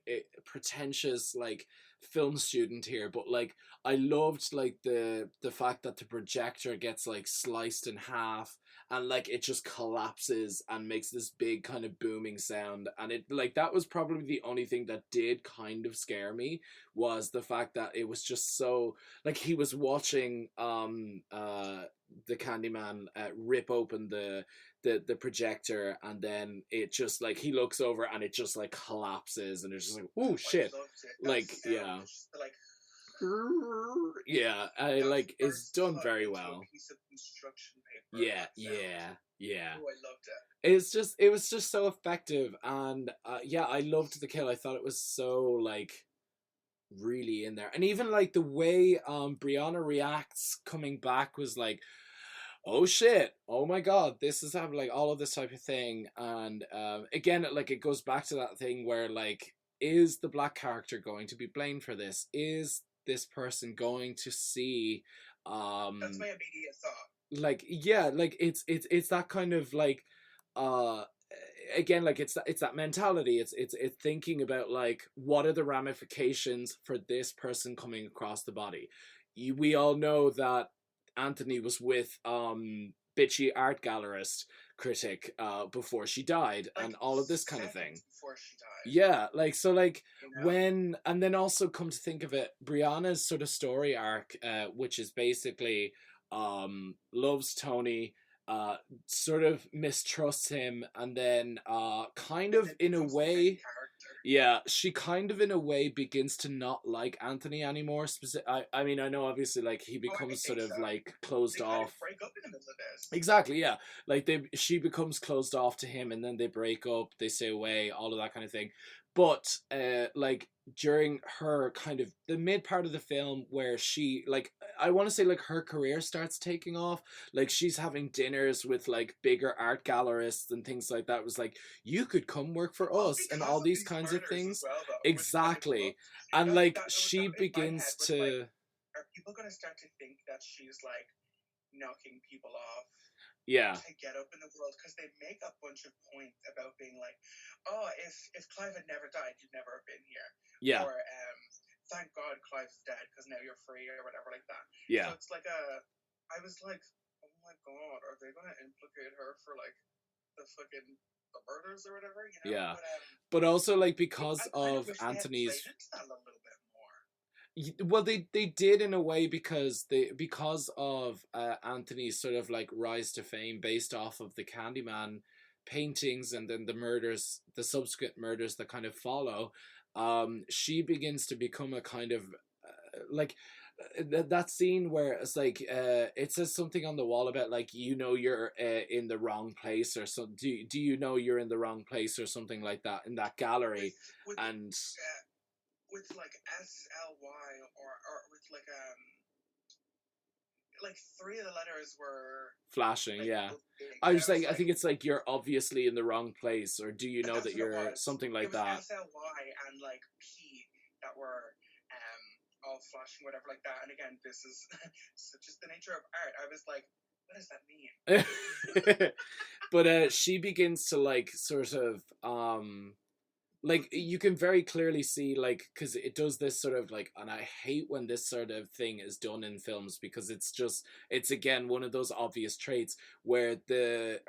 pretentious, like film student here, but like I loved like the fact that the projector gets like sliced in half and like it just collapses and makes this big kind of booming sound, and it like that was probably the only thing that did kind of scare me, was the fact that it was just so like he was watching the Candyman rip open the projector, and then it just like he looks over and it just like collapses and it's just like, oh shit, like yeah, like yeah, I like it's done very well. Piece of construction paper. Yeah. Oh, I loved it. It was just so effective, and yeah, I loved the kill. I thought it was so like really in there, and even like the way Brianna reacts coming back was like, oh shit, oh my god, this is happening, like all of this type of thing. And again, like it goes back to that thing where like, is the black character going to be blamed for this? Is this person going to see that's my immediate thought. like yeah, like it's that kind of like uh again, like it's that mentality. It's thinking about like, what are the ramifications for this person coming across the body. We all know that Anthony was with bitchy art gallerist critic before she died, like and all of this kind of thing before she died. yeah, like so like You know? when, and then also come to think of it, Brianna's sort of story arc, which is basically loves Tony, sort of mistrusts him, and then kind And of then in a becomes the main way, character. yeah, she kind of in a way begins to not like Anthony anymore. I mean, I know obviously like he becomes sort of so. like closed They off. kind of break up in the middle of this. Exactly, yeah. Like she becomes closed off to him, and then they break up, they stay away, all of that kind of thing. But like during her kind of the mid part of the film, where she like, I want to say like her career starts taking off, like she's having dinners with like bigger art gallerists and things like that. It was like, you could come work for us and all these kinds of things. Well, though, exactly. And like she begins to like, are people gonna start to think that she's like knocking people off yeah, to get up in the world? Because they make a bunch of points about being like, oh, if Clive had never died, you'd never have been here. yeah, Or thank God Clive's dead because now you're free, or whatever like that. yeah. So it's like I was like, oh my God, are they gonna implicate her for like the fucking the murders or whatever? You know? Yeah. But also like because I of wish Anthony's they had played into that a little bit more. well, they did in a way, because of Anthony's sort of like rise to fame based off of the Candyman paintings, and then the murders, the subsequent murders that kind of follow. She begins to become a kind of like that scene where it's like it says something on the wall about like, you know, you're in the wrong place, or so do you know you're in the wrong place, or something like that, in that gallery. With, and with like SLY, or with like three of the letters were flashing, like, yeah. big. I was like, I think it's like, you're obviously in the wrong place, or do you know that you're something like it was that. SLY and like P that were all flashing, whatever like that. And again, this is just the nature of art. I was like, what does that mean? But she begins to like sort of like, you can very clearly see, like, because it does this sort of like, and I hate when this sort of thing is done in films, because it's again one of those obvious traits where the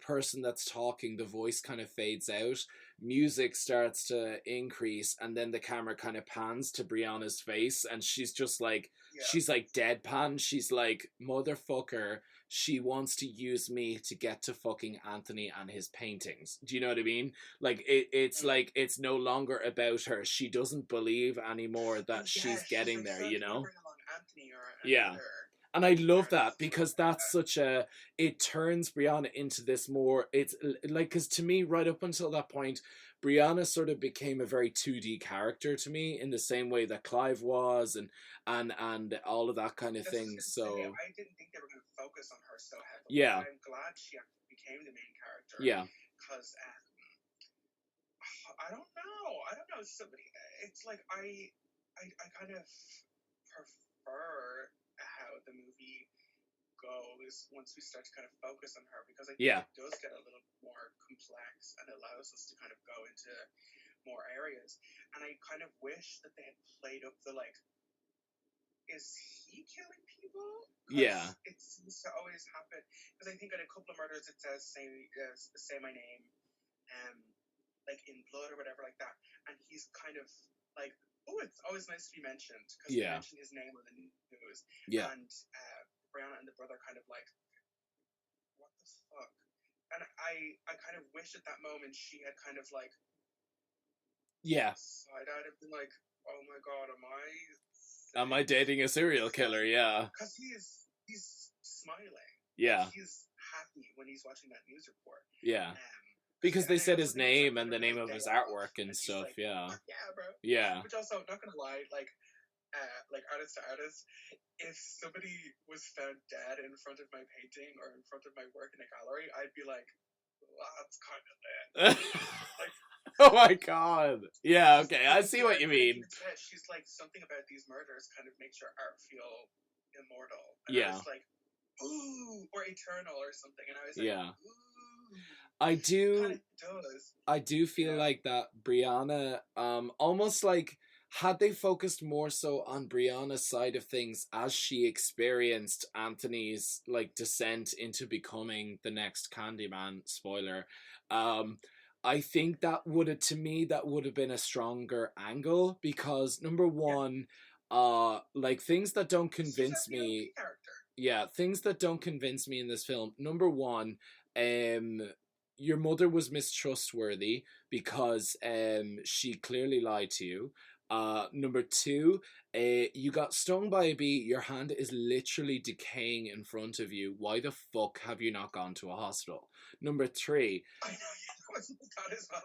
person that's talking, the voice kind of fades out, music starts to increase, and then the camera kind of pans to Brianna's face, and she's just like, she's like deadpan, she's like, motherfucker, she wants to use me to get to fucking Anthony and his paintings. Do you know what I mean? Like it's like, it's no longer about her. She doesn't believe anymore that she's getting there, you know? Yeah. And I love that, because that's such a, it turns Brianna into this more, it's like, because to me, right up until that point, Brianna sort of became a very 2D character to me, in the same way that Clive was, and all of that kind of thing. So I didn't think they were going to focus on her so heavily. yeah, I'm glad she actually became the main character. yeah, because I don't know. Somebody, it's like I kind of prefer how the movie goes once we start to kind of focus on her, because I think it does get a little more complex and allows us to kind of go into more areas. And I kind of wish that they had played up the like, is he killing people? Yeah. It seems to always happen. Because I think in a couple of murders it says say my name, like in blood or whatever like that, and he's kind of like, oh, it's always nice to be mentioned because they mentioned his name on the news. Yeah. And Brianna and the brother kind of like, what the fuck? And I kind of wish at that moment she had kind of like, side-eyed and been like, oh my god, am I dating a serial killer? Yeah. Because he's smiling. Yeah. Like, he's happy when he's watching that news report. Yeah. Because they said his name and the name of his artwork and stuff. Like, yeah. Yeah, bro. Yeah. Which also, not gonna lie, like artist to artist, if somebody was found dead in front of my painting or in front of my work in a gallery, I'd be like, well, that's kind of it. Like, oh my god. Yeah, okay, I see what you mean. She's like, something about these murders kind of makes your art feel immortal. And I was like, ooh, or eternal or something. And I was like, ooh. I do does. I do feel like that Brianna, almost like had they focused more so on Brianna's side of things as she experienced Anthony's like descent into becoming the next Candyman, spoiler, I think that would have, to me, that would have been a stronger angle, because number one, like things that don't convince me, things that don't convince me in this film. Number one, your mother was mistrustworthy because she clearly lied to you. Number two, you got stung by a bee. Your hand is literally decaying in front of you. Why the fuck have you not gone to a hospital? Number three,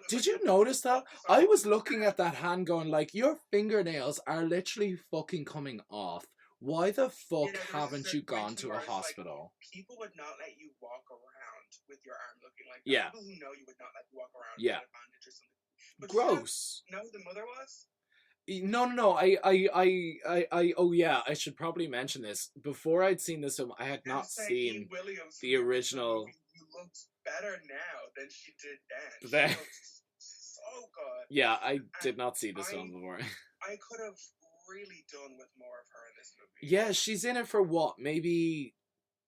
did you notice that? I was looking at that hand going like, your fingernails are literally fucking coming off. Why the fuck haven't you gone to a hospital? Like, people would not let you walk around with your arm looking like that. Yeah. People who know you would not let you walk around with a bandage or something. But gross. You know who the mother was? No. Oh yeah, I should probably mention this. Before I'd seen this film, I had not seen the original. You looked better now than she did then. She looked so good. Yeah, I did not see this film before. I could have really done with more of her in this movie. Yeah, she's in it for what? Maybe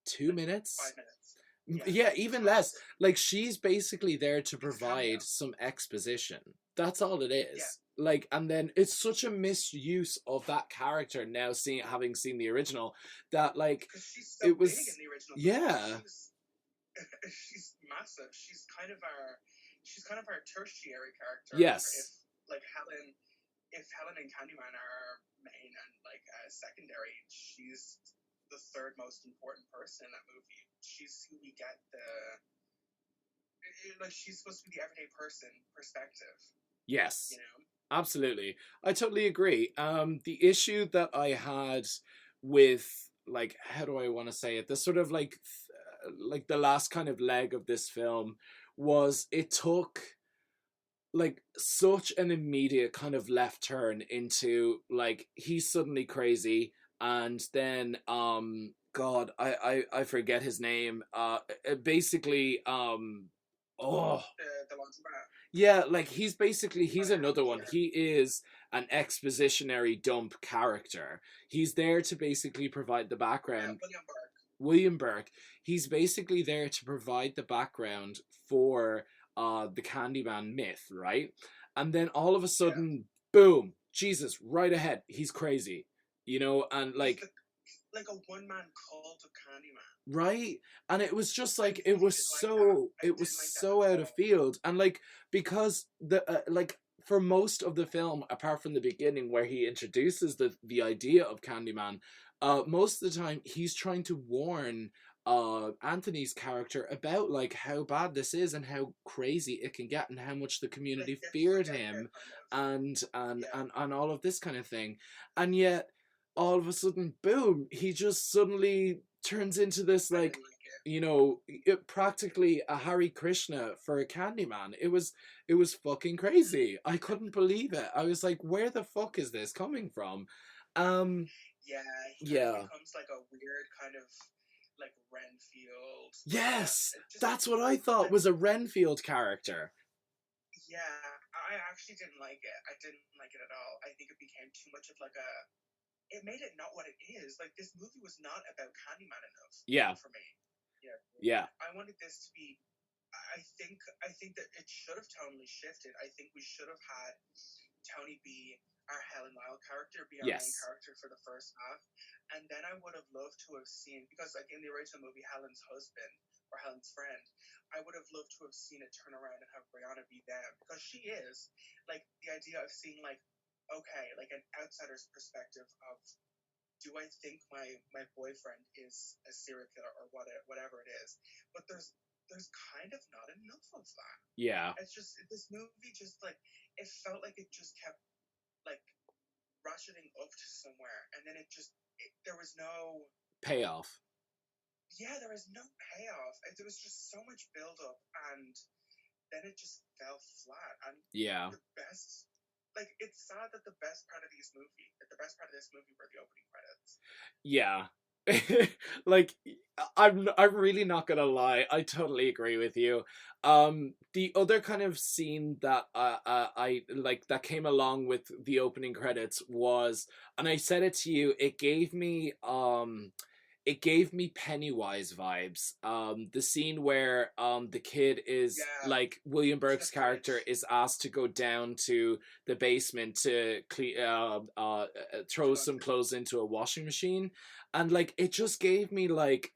2 minutes? 5 minutes. Yeah, even less. Like, she's basically there to provide some exposition. That's all it is. Yeah. Like, and then it's such a misuse of that character now, having seen the original, that like she's so it was big in the original. Yeah. She's massive. She's kind of our tertiary character. Yes. If Helen and Candyman are main and like secondary, she's the third most important person in that movie. She's who we get she's supposed to be the everyday person perspective. Yes. You know? Absolutely. I totally agree. The issue that I had with, like, how do I want to say it? The sort of like the last kind of leg of this film was it took like such an immediate kind of left turn into like he's suddenly crazy, and then God, I forget his name. Basically the laundromat. Yeah, like he's another one. He is an expositionary dump character. He's there to basically provide the background. William Burke. He's basically there to provide the background for the Candyman myth, right? And then all of a sudden, boom, Jesus, right ahead, he's crazy, you know, and like a one-man cult of Candyman, right? And it was just like it was so out of field, and like because the like for most of the film, apart from the beginning where he introduces the idea of Candyman, most of the time he's trying to warn Anthony's character about like how bad this is and how crazy it can get and how much the community feared him and all of this kind of thing. And yet all of a sudden, boom, he just suddenly turns into this like, you know, practically a Hare Krishna for a Candyman. It was fucking crazy. I couldn't believe it. I was like, where the fuck is this coming from? He becomes like a weird kind of like Renfield. Yes, that's what I thought was a Renfield character. Yeah, I actually didn't like it. I didn't like it at all. I think it became too much of like a. It made it not what it is. Like this movie was not about Candyman enough. Yeah. For me. Yeah. Yeah. I wanted this to be. I think that it should have tonally shifted. I think we should have had Tony be our Helen Lyle character, be our main Yes. character for the first half, and then I would have loved to have seen, because like in the original movie, Helen's husband or Helen's friend, I would have loved to have seen it turn around and have Brianna be them, because she is like the idea of seeing like, okay, like an outsider's perspective of, do I think my boyfriend is a serial killer or whatever it is, but there's kind of not enough of that. Yeah. It's just, this movie just like, it felt like it just kept like ratcheting up to somewhere, and then there was no payoff. Yeah, there was no payoff. There was just so much build up, and then it just fell flat. And yeah, the best, like, it's sad that the best part of this movie were the opening credits. Yeah. Like, I'm really not gonna lie, I totally agree with you. The other kind of scene that I like that came along with the opening credits was, and I said it to you, it gave me Pennywise vibes. The scene where the kid is like, William Burke's character is asked to go down to the basement to throw some clothes into a washing machine, and like it just gave me like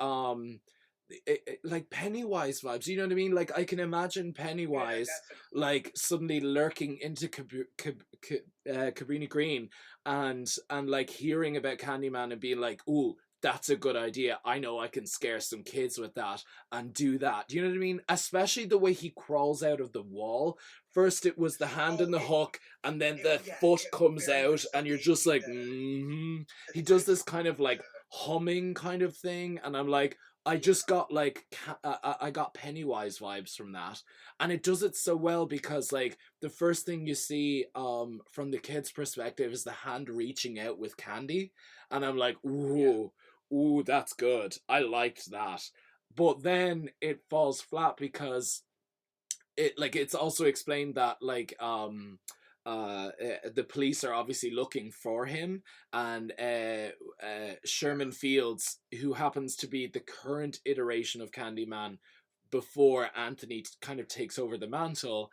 like Pennywise vibes. You know what I mean? Like I can imagine Pennywise like suddenly lurking into Cabrini Green and like hearing about Candyman and being like, ooh, that's a good idea. I know I can scare some kids with that and do that. Do you know what I mean? Especially the way he crawls out of the wall. First it was the hand and the hook, and then the foot comes out, and you're just like, He does this kind of like humming kind of thing, and I'm like, I just got like, I got Pennywise vibes from that. And it does it so well because like the first thing you see from the kid's perspective is the hand reaching out with candy. And I'm like, ooh, ooh, that's good. I liked that. But then it falls flat because it's also explained that like the police are obviously looking for him, and Sherman Fields, who happens to be the current iteration of Candyman before Anthony kind of takes over the mantle,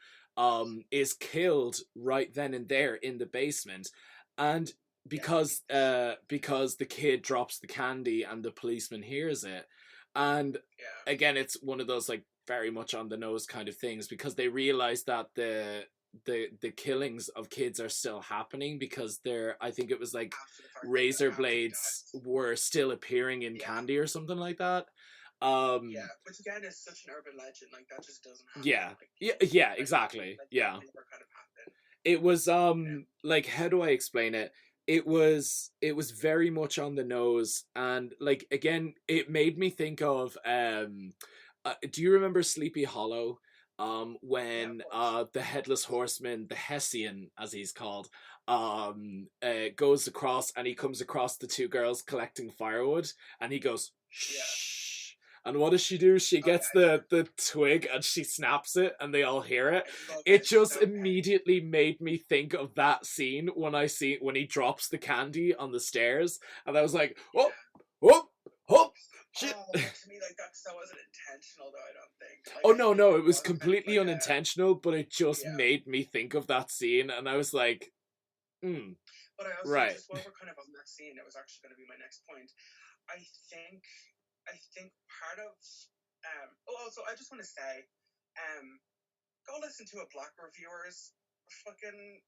is killed right then and there in the basement. And because the kid drops the candy and the policeman hears it, and again it's one of those like very much on the nose kind of things, because they realize that the killings of kids are still happening because I think it was like razor blades were still appearing in candy or something like that. Which again is such an urban legend, like that just doesn't happen. Yeah, exactly. Yeah. It was like, how do I explain it? It was very much on the nose, and like again it made me think of do you remember Sleepy Hollow? When the headless horseman, the Hessian as he's called, goes across, and he comes across the two girls collecting firewood, and he goes shh. And what does she do? She gets the twig and she snaps it, and they all hear it. It just immediately made me think of that scene when he drops the candy on the stairs, and I was like, oh, shit. To me, like that wasn't intentional, though. I don't think. Like, oh no, it was completely unintentional, but it just made me think of that scene, and I was like, But I also just, while we're kind of on that scene, it was actually going to be my next point. I think part of also I just want to say, go listen to a Black reviewer's fucking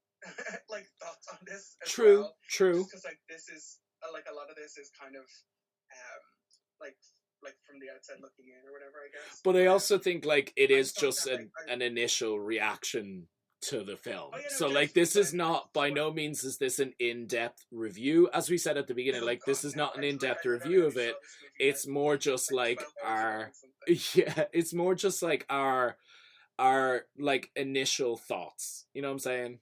like thoughts on this as well. True. Because like this is like a lot of this is kind of like from the outside looking in or whatever, I guess. But I also think like it is just an initial reaction to the film. So like this is not, by no means is this an in-depth review, as we said at the beginning. Like this is not an in-depth review of it. It's more just like it's more just like our like initial thoughts, you know what I'm saying?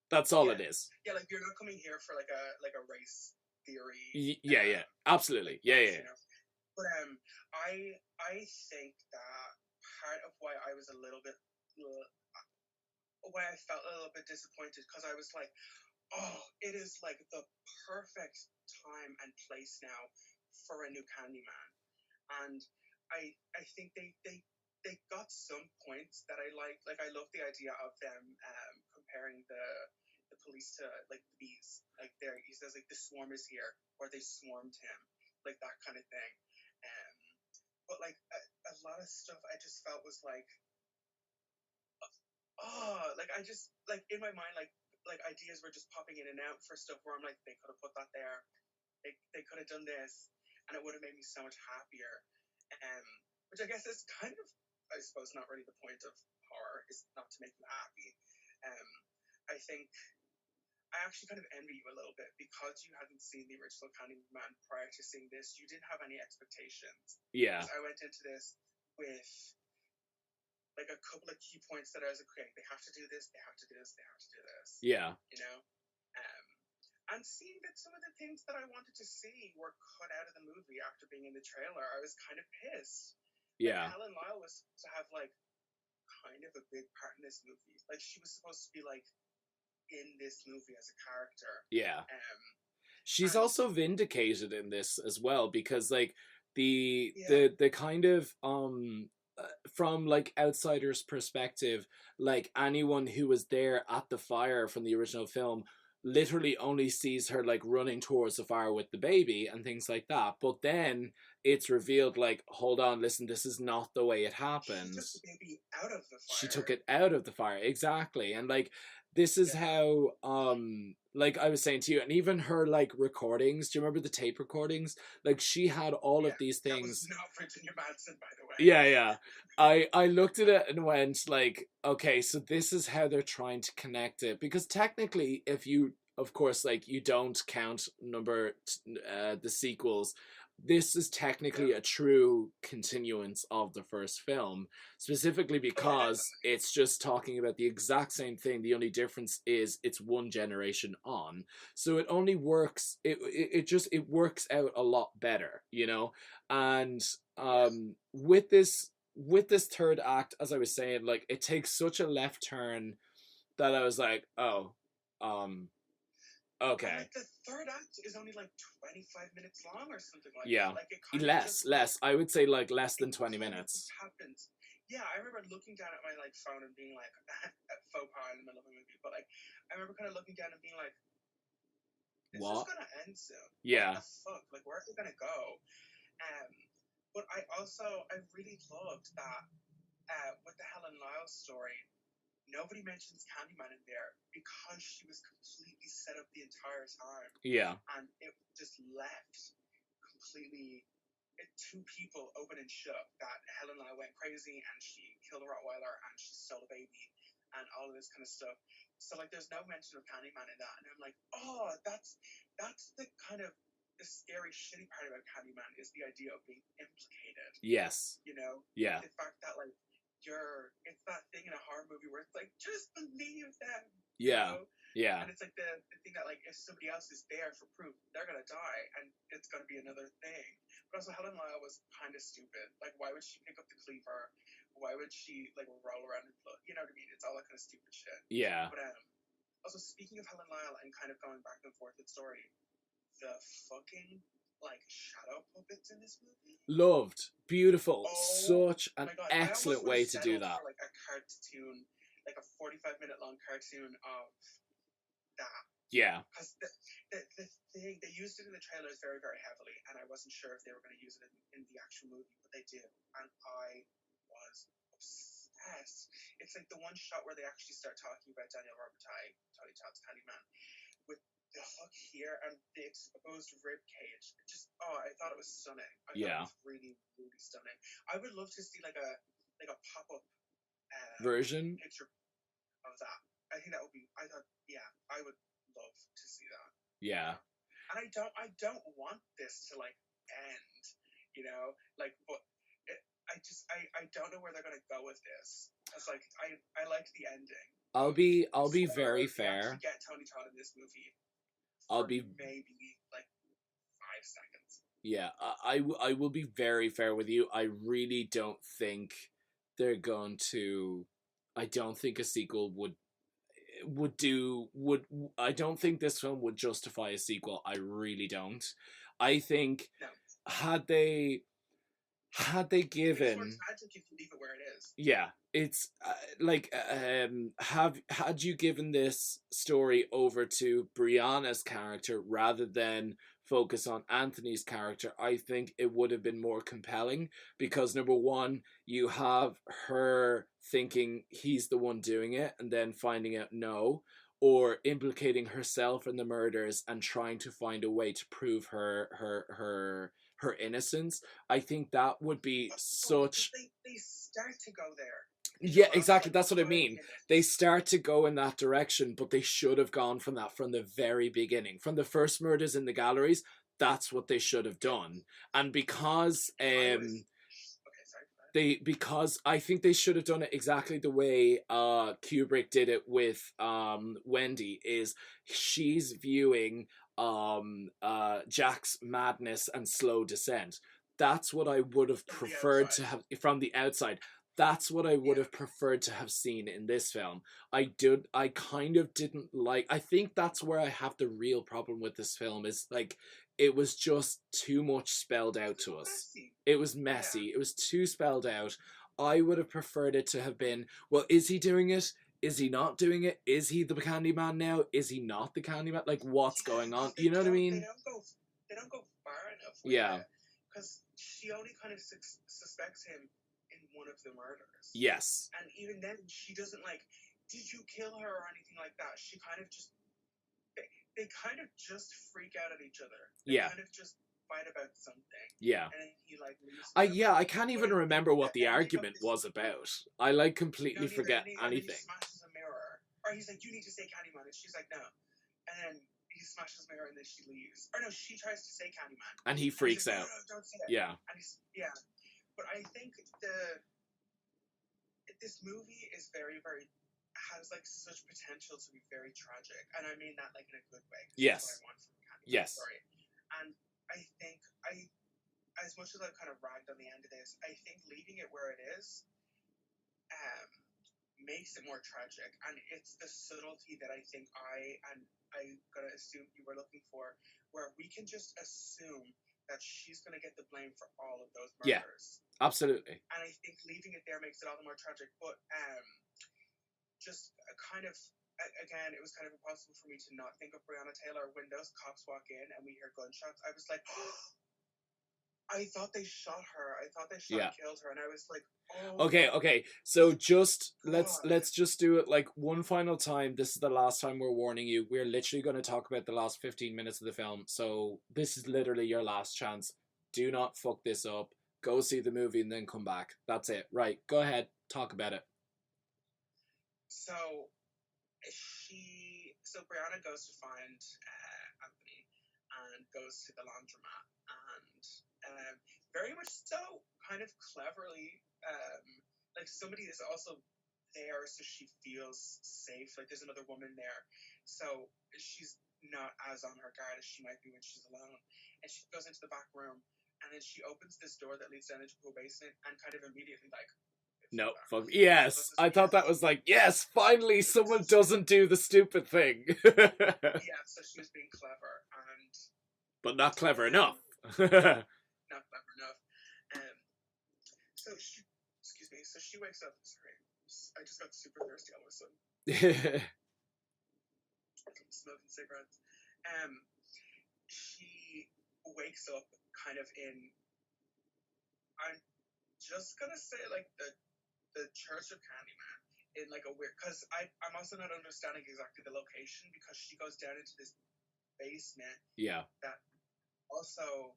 That's all it is. Yeah, like you're not coming here for like a race theory. Absolutely. Yeah. You know? But I think that part of why I was a little bit why I felt a little bit disappointed, because I was like, oh, it is like the perfect time and place now for a new Candyman. And I think they got some points that I like. Like, I love the idea of them comparing the police to like the bees. Like, there he says like the swarm is here, or they swarmed him, like that kind of thing. But like a lot of stuff I just felt was like, oh, like I just like in my mind like ideas were just popping in and out for stuff where I'm like, they could have put that there, they could have done this, and it would have made me so much happier. Which I guess is kind of, I suppose, not really the point of horror, is not to make you happy. I think I actually kind of envy you a little bit, because you hadn't seen the original Candyman prior to seeing this. You didn't have any expectations. Yeah. Because I went into this with like a couple of key points that I was like, okay, they have to do this, they have to do this, they have to do this. Yeah. You know? And seeing that some of the things that I wanted to see were cut out of the movie after being in the trailer, I was kind of pissed. Yeah. Like, Helen Lyle was supposed to have like kind of a big part in this movie. Like, she was supposed to be like in this movie as a character. Yeah. She's also vindicated in this as well, because like the kind of from like outsiders' perspective, like anyone who was there at the fire from the original film literally only sees her like running towards the fire with the baby and things like that. But then it's revealed like, hold on, listen, this is not the way it happened. She took the baby out of the fire. She took it out of the fire, exactly. And like, this is how like I was saying to you, and even her like recordings, do you remember the tape recordings? Like, she had all of these things. That was not Virginia Madsen, by the way. Yeah. I looked at it and went like, okay, so this is how they're trying to connect it, because technically, if you, of course, like, you don't count the sequels, this is technically a true continuance of the first film, specifically because it's just talking about the exact same thing. The only difference is it's one generation on, so it only works. It works out a lot better, you know. And with this third act, as I was saying, like, it takes such a left turn that I was like, oh, okay. And, like, the third act is only like 25 minutes long or something like that. Like, it less. I would say like less than 20 minutes. Happens. Yeah, I remember looking down at my like phone and being like, faux pas in the middle of a movie, but like, I remember kind of looking down and being like, this is gonna end soon. Yeah. What the fuck? Like, where are they gonna go? But I really loved that with the Helen Lyle story, nobody mentions Candyman in there, because she was completely set up the entire time. Yeah. And it just left completely two people open and shut, that Helen Lyle went crazy and she killed a Rottweiler and she stole a baby and all of this kind of stuff. So like, there's no mention of Candyman in that, and I'm like, oh, that's the kind of the scary, shitty part about Candyman, is the idea of being implicated. Yes. You know? Yeah. The fact that like, it's that thing in a horror movie where it's like, just believe them. Yeah. You know? Yeah. And it's like the thing that like, if somebody else is there for proof, they're gonna die, and it's gonna be another thing. But also, Helen Lyle was kind of stupid. Like, why would she pick up the cleaver? Why would she like roll around in blood? You know what I mean? It's all that kind of stupid shit. Yeah. But also, speaking of Helen Lyle and kind of going back and forth with story, the fucking like shadow puppets in this movie, loved, beautiful, oh, such an excellent way to do that. For, like, a cartoon, like a 45-minute long cartoon of that. Yeah. Because the thing, they used it in the trailers very, very heavily, and I wasn't sure if they were going to use it in the actual movie, but they do, and I was obsessed. It's like the one shot where they actually start talking about Daniel Robitaille, Tony Todd's Candyman, with the hook here and the exposed rib cage. I thought it was stunning. I thought it was really, really stunning. I would love to see like a pop-up version picture of that. I think that would be. I would love to see that. Yeah. And I don't want this to like end, you know, like, but I don't know where they're gonna go with this. It's like I liked the ending. I'll be very fair. Get Tony Todd in this movie. I'll be maybe like 5 seconds. Yeah, I will be very fair with you. I really don't think they're going to. I don't think a sequel would I don't think this film would justify a sequel. I really don't. I think No. had they given, it's tragic if you leave it where it is. yeah, it's had you given this story over to Brianna's character rather than focus on Anthony's character, I think it would have been more compelling, because number one, you have her thinking he's the one doing it and then finding out no, or implicating herself in the murders and trying to find a way to prove her innocence. I think that would be such. They start to go there. Yeah, exactly. That's what I mean. They start to go in that direction, but they should have gone from that from the very beginning. From the first murders in the galleries, that's what they should have done. And because because I think they should have done it exactly the way Kubrick did it with Wendy, is she's viewing Jack's madness and slow descent. That's what I would have preferred to have from the outside. That's what I would have preferred to have seen in this film. I kind of didn't like. I think that's where I have the real problem with this film, is like it was just too much spelled out to us. It was messy. It was too spelled out. I would have preferred it to have been, well, is he doing it? Is he not doing it? Is he the Candyman now? Is he not the Candyman? Like, what's going on? You know what I mean? They don't go far enough. Yeah. Because she only kind of suspects him in one of the murders. Yes. And even then, she doesn't did you kill her or anything like that? She kind of just, they kind of just freak out at each other. They kind of just fight about something. Yeah. And then he leaves. I can't even remember what the argument was about. I completely forget anything. He smashes a mirror. Or he's like, you need to say Candyman. And she's like, no. And then he smashes the mirror and then she leaves. Or no, she tries to say Candyman. And he freaks out. No, don't say it. Yeah. And but I think this movie is very, very, has such potential to be very tragic. And I mean that in a good way. Yes. That's what I want from Candyman. Yes. Story. And I think as much as I've kind of ragged on the end of this, I think leaving it where it is makes it more tragic. And it's the subtlety that I think I'm going to assume you were looking for, where we can just assume that she's going to get the blame for all of those murders. Yeah, absolutely. And I think leaving it there makes it all the more tragic. But just kind of, again, it was kind of impossible for me to not think of Breonna Taylor when those cops walk in and we hear gunshots. I was like, oh, I thought they shot her. I thought they shot and killed her. And I was like, oh. Okay. So just let's just do it one final time. This is the last time we're warning you. We're literally going to talk about the last 15 minutes of the film. So this is literally your last chance. Do not fuck this up. Go see the movie and then come back. That's it. Right. Go ahead. Talk about it. So Brianna goes to find Anthony and goes to the laundromat, and very much so, kind of cleverly, somebody is also there, so she feels safe. There's another woman there, so she's not as on her guard as she might be when she's alone. And she goes into the back room, and then she opens this door that leads down into a basement, and kind of immediately no, fuck. Yes, I thought that was yes, finally someone doesn't do the stupid thing. Yeah, so she was being clever, but not clever enough. Not clever enough. So she wakes up. Sorry, I just got super thirsty all of a sudden. Smoking cigarettes. She wakes up kind of in, I'm just gonna say the Church of Candyman, in a weird, because I'm also not understanding exactly the location, because she goes down into this basement. Yeah. That also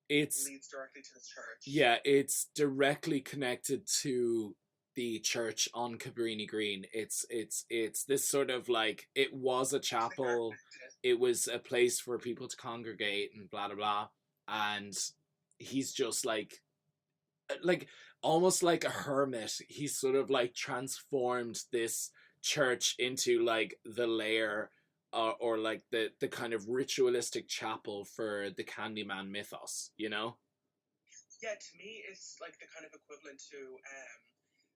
leads directly to the church. Yeah, it's directly connected to the church on Cabrini Green. It's this sort of it was a chapel. It was a place for people to congregate and blah blah blah. And he's just almost like a hermit. He's sort of transformed this church into the lair or the kind of ritualistic chapel for the Candyman mythos, you know? Yeah, to me it's the kind of equivalent to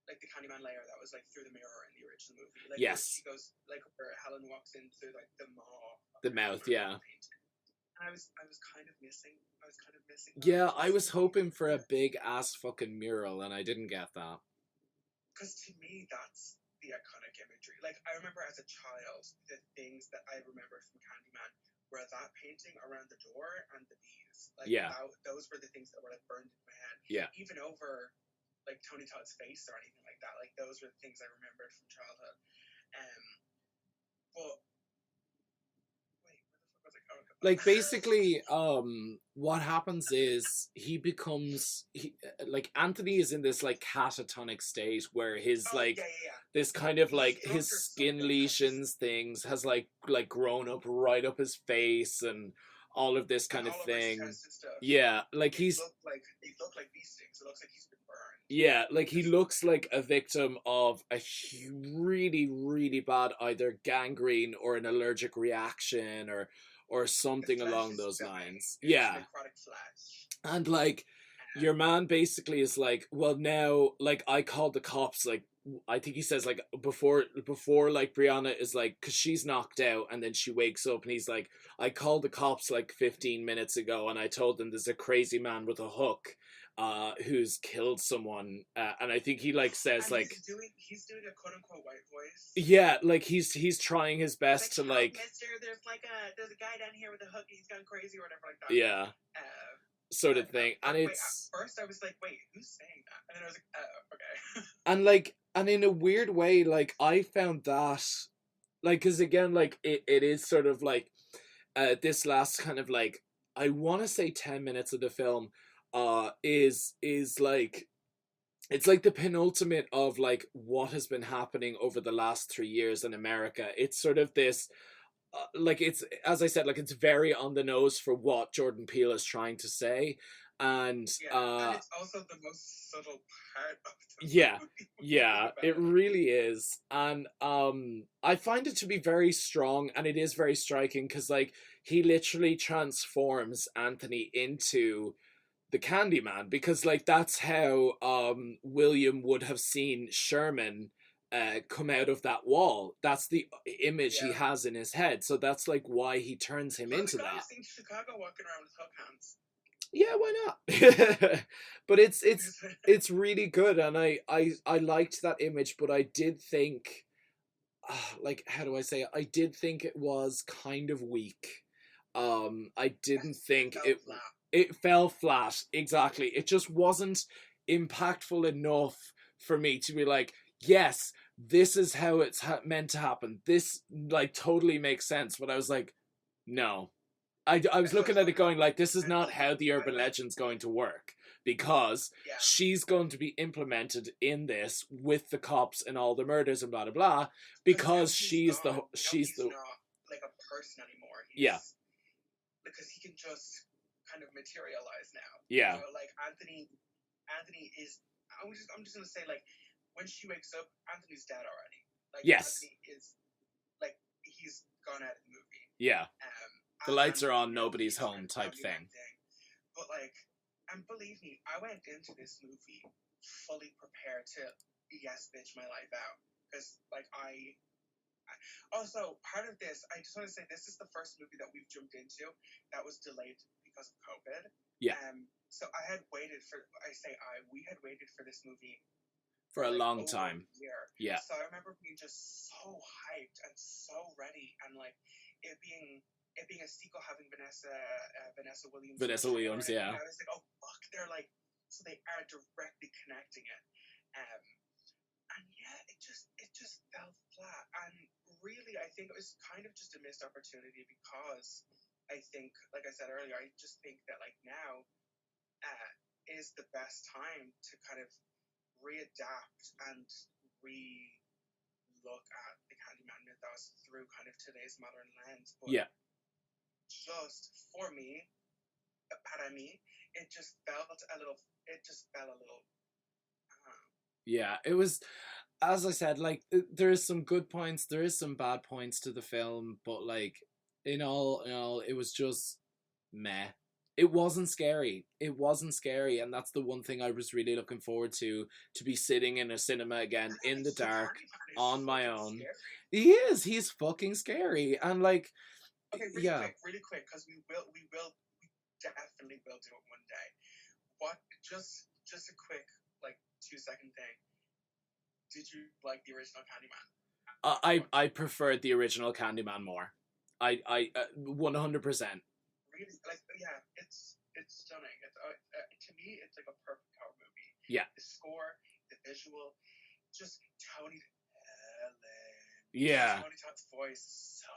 like the Candyman layer that was like through the mirror in the original movie. Like Yes. where she goes, like where Helen walks in through like the maw. The mouth, yeah. And I was kind of missing. That. Yeah, I was hoping for a big ass fucking mural, and I didn't get that. Because to me, that's the iconic imagery. Like, I remember as a child, the things that I remember from Candyman were that painting around the door and the bees. Like, yeah. Those were the things that were like burned into my head. Yeah. Even over like Tony Todd's face or anything like that. Like, those were the things I remembered from childhood. But wait, where the fuck was I going? Like, basically, what happens is like Anthony is in this like catatonic state where his this kind of like his skin lesions things has like grown up right up his face and all of this kind of thing. Yeah, like he look like these things. It looks like he's been burned. Yeah, like he looks like a victim of a really, really bad either gangrene or an allergic reaction or something along those lines. Yeah. And like your man basically is like, well now, like I called the cops, like I think he says like before like Brianna is like, cause she's knocked out and then she wakes up and he's like, I called the cops like 15 minutes ago and I told them there's a crazy man with a hook who's killed someone, and I think he like says like he's doing a quote unquote white voice. Yeah, like he's trying his best to like, Mister, there's a guy down here with a hook, he's gone crazy or whatever like that. Yeah. Sort of thing. And wait, it's at first I was like, wait, who's saying that? And then I was like, okay. And like, and in a weird way, like I found that like, because again, like it is sort of like this last kind of like, I want to say 10 minutes of the film is like, it's like the penultimate of like what has been happening over the last 3 years in America. It's sort of this like, it's, as I said, like it's very on the nose for what Jordan Peele is trying to say. And and it's also the most subtle part of the movie. It really is. And I find it to be very strong, and it is very striking because like he literally transforms Anthony into the Candyman, because like that's how William would have seen Sherman come out of that wall. That's the image he has in his head, so that's like why he turns him into that. I've seen Chicago walking around with hook hands. Yeah, why not? But it's really good, and I liked that image, but I did think, like, how do I say it? I did think it was kind of weak. I didn't think it fell flat. Exactly. It just wasn't impactful enough for me to be like, yes, this is how it's meant to happen. This like totally makes sense. But I was like, no. I was looking at it going like, this is not how the urban legend's going to work, because she's going to be implemented in this with the cops and all the murders and blah blah blah, because she's not like a person anymore. Because he can just kind of materialize now. Yeah. You know, like Anthony is. I'm just gonna say, like, when she wakes up, Anthony's dead already. Like, yes. Anthony is like, he's gone out of the movie. Yeah. The lights are on, nobody's home type thing. But like, and believe me, I went into this movie fully prepared to yes, bitch my life out, because like also, part of this, I just want to say, this is the first movie that we've jumped into that was delayed because of COVID. Yeah. So we had waited for this movie for a long time. Yeah. So I remember being just so hyped and so ready, and like it being a sequel having Vanessa Williams. Yeah. And I was like, oh fuck, they're like, so they are directly connecting it. And yeah, it just fell flat. And really, I think it was kind of just a missed opportunity, because I think, like I said earlier, I just think that like now is the best time to kind of readapt and re-look at the Candyman mythos through kind of today's modern lens. But just for me, it just fell a little. Yeah, it was, as I said, like there is some good points, there is some bad points to the film, but like in all, it was just meh. It wasn't scary. It wasn't scary, and that's the one thing I was really looking forward to be sitting in a cinema again in the dark Candyman is on my fucking own. scary. He is. He's fucking scary, and like, Okay, yeah. really quick, because we definitely will do it one day. What? Just a quick, like, 2-second thing. Did you like the original Candyman? I preferred the original Candyman more. I 100%. Really, like, yeah, it's stunning. It's to me, it's like a perfect horror movie. Yeah. The score, the visual, just Tony Helen. Yeah. Tony Todd's voice, so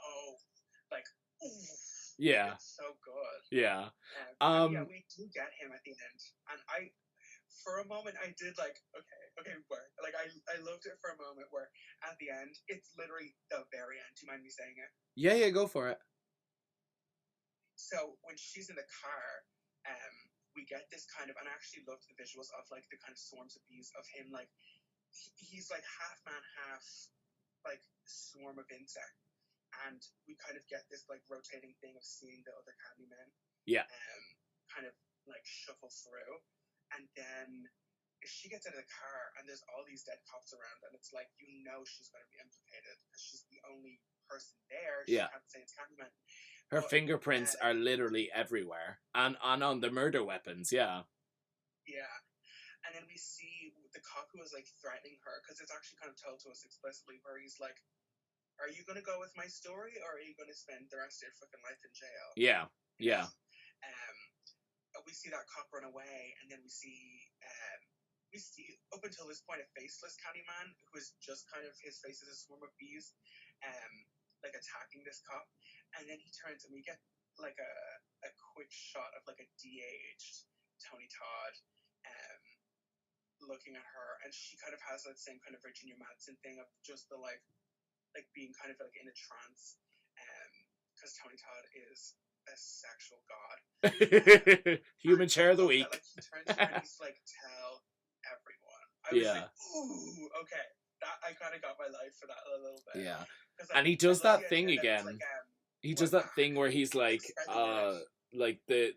like, ooh, yeah, it's so good. yeah. And yeah, we do get him at the end, and for a moment, I did like, okay, where? Like, I loved it for a moment where at the end, it's literally the very end. Do you mind me saying it? Yeah, go for it. So when she's in the car, we get this kind of, and I actually loved the visuals of like the kind of swarms of bees of him, like he's like half man, half like swarm of insect, and we kind of get this like rotating thing of seeing the other Candyman, Yeah. kind of like shuffle through, and then she gets out of the car and there's all these dead cops around, and it's like, you know, she's going to be implicated because she's the only person there. She can't say it's Candyman. Her fingerprints are literally everywhere, and on the murder weapons. Yeah. And then we see the cop who is like threatening her, because it's actually kind of told to us explicitly, where he's like, "Are you going to go with my story, or are you going to spend the rest of your fucking life in jail?" Yeah. We see that cop run away, and then we see up until this point a faceless Candyman who is just kind of, his face is a swarm of bees, like attacking this cop, and then he turns and we get like a quick shot of like a de-aged Tony Todd looking at her, and she kind of has that same kind of Virginia Madsen thing of just the like being kind of like in a trance, because Tony Todd is a sexual god. Human chair of the week. That, like, he turns around and he's like, tell everyone. I was like, ooh, okay. That, I kind of got my life for that a little bit. Yeah. Like, and he does that thing that again. like, he does that thing where he's like, like the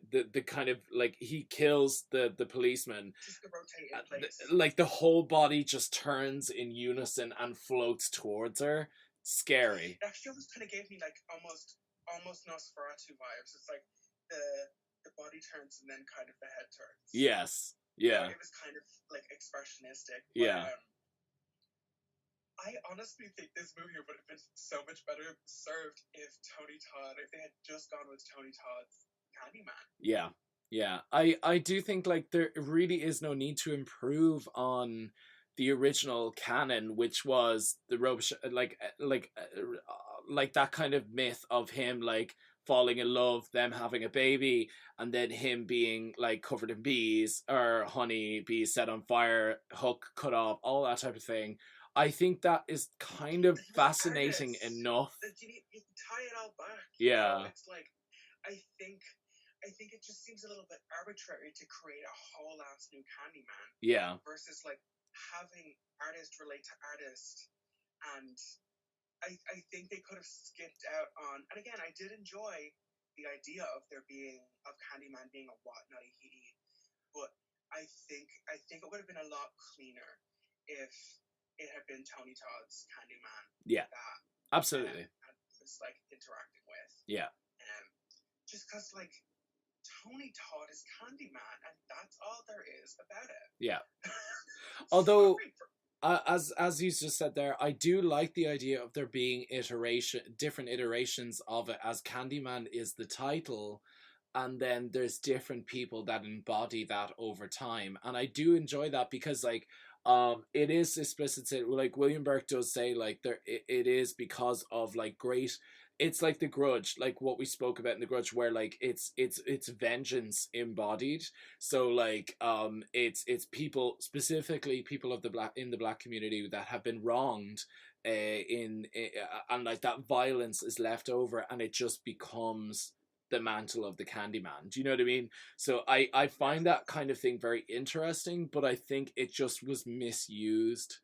kind of like he kills the policeman. Just the rotate in place. Like the whole body just turns in unison and floats towards her. Scary. It actually almost kind of gave me like almost Nosferatu vibes. It's like the body turns and then kind of the head turns. Yes. Yeah. It was kind of like expressionistic. But, yeah. I honestly think this movie would have been so much better served if they had just gone with Tony Todd's Candyman. Yeah. Yeah. I do think like there really is no need to improve on the original canon, which was the rubbish, like that kind of myth of him like falling in love, them having a baby, and then him being like covered in bees or honey, bees set on fire, hook cut off, all that type of thing. I think that is kind of fascinating enough. You can tie it all back. Yeah. You know? It's like, I think it just seems a little bit arbitrary to create a whole ass new Candyman. Yeah. Versus like having artist relate to artist, and I think they could have skipped out on. And again, I did enjoy the idea of Candyman being a what, not a he, but I think it would have been a lot cleaner if it had been Tony Todd's Candyman. Yeah, absolutely. And was like interacting with. Yeah. Just because like Tony Todd is Candyman, and that's all there is about it. Yeah. Although, as you just said there, I do like the idea of there being different iterations of it, as Candyman is the title, and then there's different people that embody that over time, and I do enjoy that because like it is explicit, like William Burke does say, like it is because of like great. It's like The Grudge, like what we spoke about in The Grudge, where like it's vengeance embodied. So like it's people, specifically people of the black community that have been wronged, and like that violence is left over, and it just becomes the mantle of the Candyman. Do you know what I mean? So I find that kind of thing very interesting, but I think it just was misused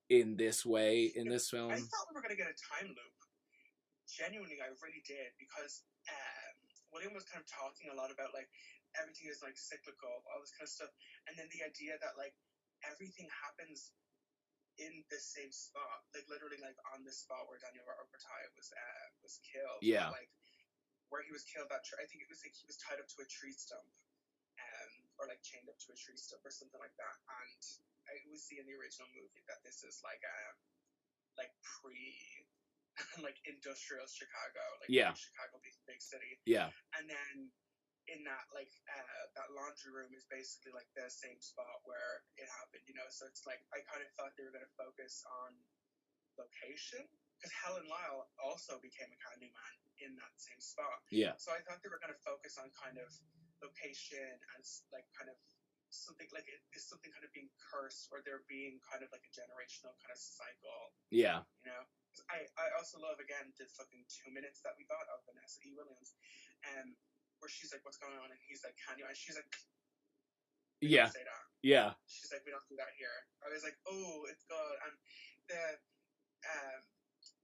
in this way in this film. I thought we were gonna get a time loop. Genuinely, I really did, because William was kind of talking a lot about like everything is like cyclical, all this kind of stuff, and then the idea that like everything happens in the same spot, like literally like on the spot where Daniel Robitaille was killed. Yeah. Like where he was killed, I think it was like he was tied up to a tree stump, or like chained up to a tree stump or something like that. And we see in the original movie that this is like pre like industrial Chicago, like Chicago being a big city. Yeah. And then in that like that laundry room is basically like the same spot where it happened, you know. So it's like I kind of thought they were going to focus on location, because Helen Lyle also became a Candyman in that same spot. Yeah. So I thought they were going to focus on kind of location and like kind of something like is something kind of being cursed, or there being kind of like a generational kind of cycle. Yeah. You know, I also love again the fucking 2 minutes that we got of Vanessa E. Williams, where she's like, "What's going on?" and he's like, "Candy," and she's like, "Yeah, say that." Yeah. She's like, "We don't do that here." I was like, "Oh, it's good." And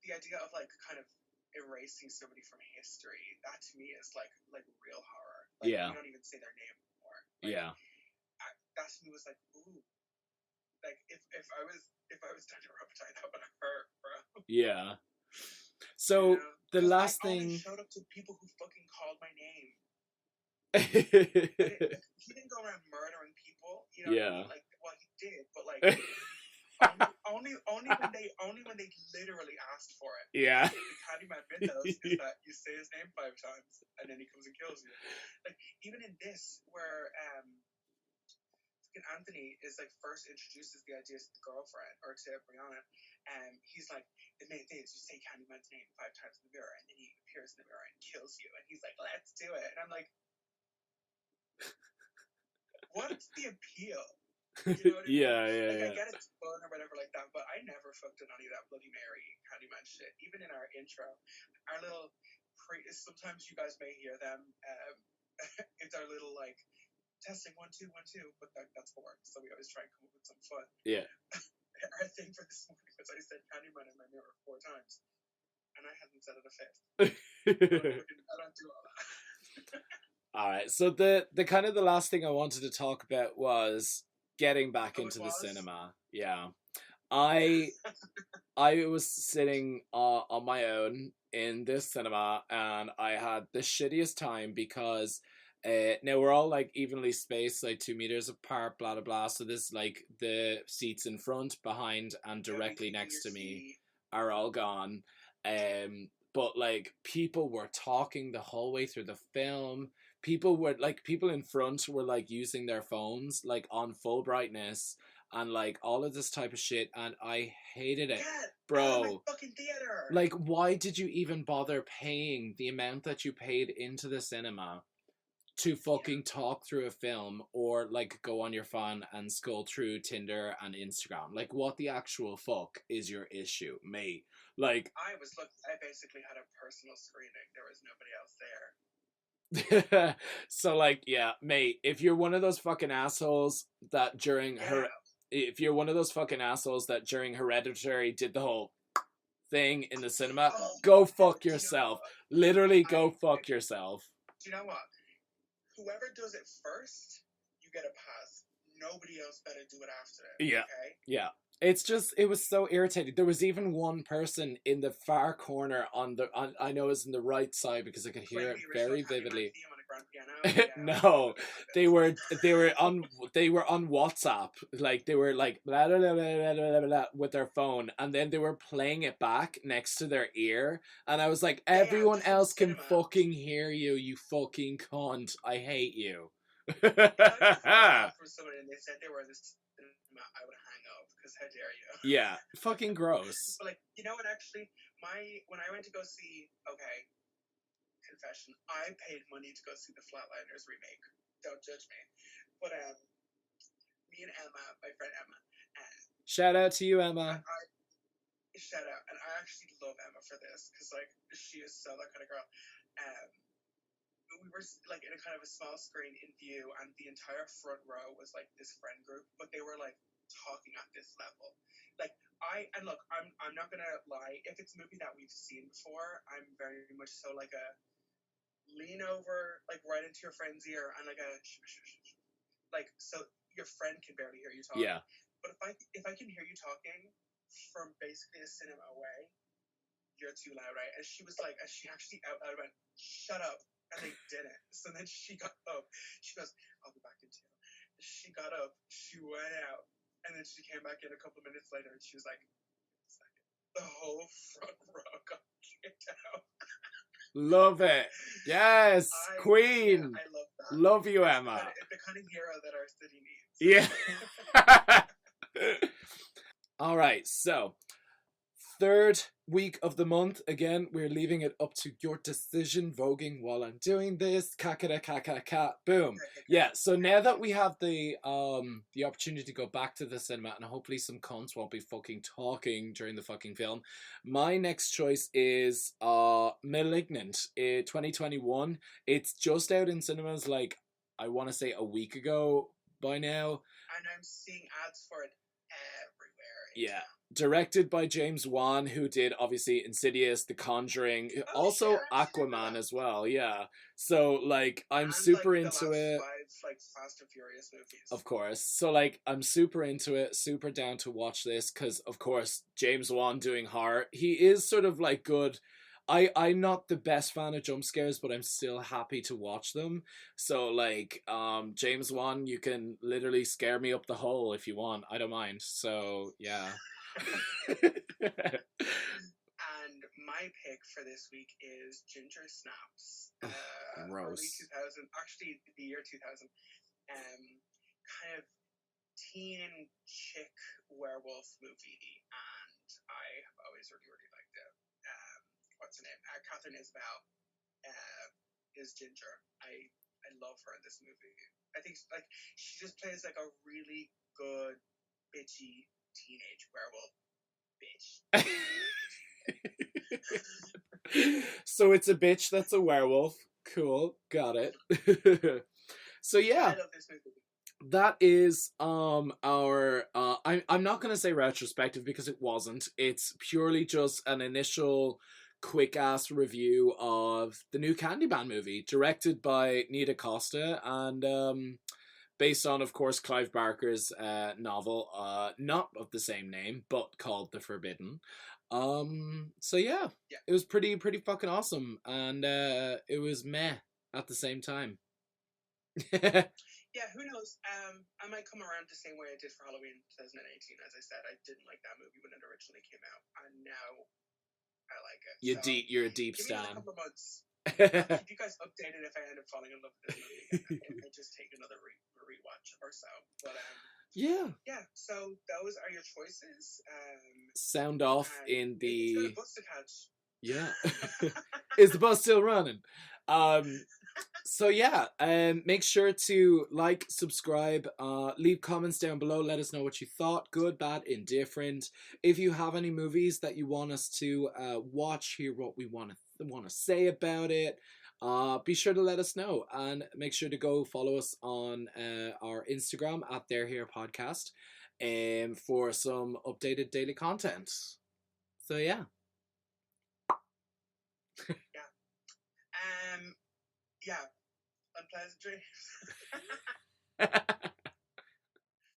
the idea of like kind of erasing somebody from history, that to me is like real horror. Like, we don't even say their name anymore. Like, that to me was like, ooh, like if I was Daniel Robitaille, that would have hurt, bro. Yeah. So, you know? The last thing. I only showed up to people who fucking called my name. He didn't go around murdering people, you know. Yeah. Like, well, he did, but like. only when they literally asked for it. Yeah. The Candyman mythos is that you say his name 5 times and then he comes and kills you. Like even in this, where Anthony is like first introduces the idea to the girlfriend or to Brianna, he's like, the main thing is you say Candyman's name 5 times in the mirror and then he appears in the mirror and kills you, and he's like, let's do it. And I'm like, what's the appeal? You know what I mean? I get it's fun or whatever like that, but I never fucked with any of that Bloody Mary Candyman shit. Even in our intro, our little sometimes you guys may hear them. It's our little like testing 1 2 1 2, but that's boring. So we always try and come up with some fun. Yeah. Our thing for this morning was I said Candyman in my mirror 4 times, and I hadn't said it a 5th. I don't do all that. All right. So the kind of the last thing I wanted to talk about was getting back into the cinema. Yeah. I was sitting on my own in this cinema, and I had the shittiest time because now we're all like evenly spaced, like 2 meters apart, blah blah blah. So this like the seats in front, behind, and directly next to me are all gone. But like people were talking the whole way through the film. People in front were like using their phones like on full brightness and like all of this type of shit, and I hated it. Bro, fucking theater. Like, why did you even bother paying the amount that you paid into the cinema to fucking talk through a film, or like go on your phone and scroll through Tinder and Instagram? Like, what the actual fuck is your issue, mate? Like, I basically had a personal screening. There was nobody else there. So like, yeah, mate, if you're one of those fucking assholes that during Hereditary did the whole thing in the cinema, go fuck yourself. Literally, go fuck yourself. Do you know what? Whoever does it first, you get a pass. Nobody else better do it after it. Yeah. Okay? Yeah. It's just, it was so irritating. There was even one person in the far corner I know it was in the right side because I could hear it very vividly. No, they were on WhatsApp, like they were like blah, blah, blah, blah, blah, blah, blah, with their phone, and then they were playing it back next to their ear, and I was like, everyone else can fucking hear you, you fucking cunt. I hate you. For someone and they said they were in this, I would hang up because how dare you? Yeah, fucking gross. But like, you know what? Actually, when I went to go see, confession, I paid money to go see the Flatliners remake. Don't judge me. But me and Emma, my friend Emma, shout out to you, Emma. Shout out, and I actually love Emma for this because like she is so that kind of girl. We were like in a kind of a small screen in view, and the entire front row was like this friend group, but they were like talking at this level. Like I'm not gonna lie, if it's a movie that we've seen before, I'm very much so like a lean over, like, right into your friend's ear and, like, like, so your friend can barely hear you talking. Yeah. But if I can hear you talking from basically a cinema away, you're too loud, right? And she was like, and she actually out loud went, shut up. And they didn't. So then she got up. She goes, I'll be back in 2. She got up. She went out. And then she came back in a couple of minutes later and she was like, the whole front row got kicked out. Love it. Yes. Queen. Yeah, I love that. Love you, Emma. It's the kind of hero that our city needs. Yeah. All right. So, third week of the month. Again, we're leaving it up to your decision, voguing while I'm doing this. Ka. Boom. Yeah. So now that we have the opportunity to go back to the cinema, and hopefully some cunts won't be fucking talking during the fucking film, my next choice is Malignant, 2021. It's just out in cinemas, like, I want to say a week ago by now. And I'm seeing ads for it everywhere. Yeah. Directed by James Wan, who did obviously Insidious, The Conjuring, also Aquaman as well. Yeah, so like I'm super into it. 5, like, Fast and Furious movies, of course. So like I'm super into it, super down to watch this because of course James Wan doing horror. He is sort of like good. I'm not the best fan of jump scares, but I'm still happy to watch them. So like James Wan, you can literally scare me up the hole if you want. I don't mind. So yeah. And my pick for this week is Ginger Snaps. Gross. Early 2000, actually the year 2000. Kind of teen chick werewolf movie, and I have always really, really liked it. What's her name? Catherine Isabel is Ginger. I love her in this movie. I think like she just plays like a really good bitchy teenage werewolf bitch. So it's a bitch that's a werewolf. Cool, got it. So yeah, I love this movie. That is our I'm not gonna say retrospective because it wasn't. It's purely just an initial quick ass review of the new Candyman movie, directed by Nita Costa and based on, of course, Clive Barker's novel, not of the same name, but called The Forbidden. So yeah, it was pretty fucking awesome, and it was meh at the same time. Yeah, who knows? I might come around the same way I did for Halloween 2018. As I said, I didn't like that movie when it originally came out, and now I like it. You're a deep give stan. Me a couple of months. I'll keep you guys updated if I end up falling in love with this movie again. I just take another rewatch or so. But yeah. So those are your choices. Sound off in the. It's got a bus to catch. Yeah. Is the bus still running? So yeah, make sure to like, subscribe, leave comments down below. Let us know what you thought, good, bad, indifferent. If you have any movies that you want us to watch, hear what we want to say about it, be sure to let us know, and make sure to go follow us on our Instagram at They're Here Podcast, for some updated daily content. So yeah. Yeah. Unpleasant dreams.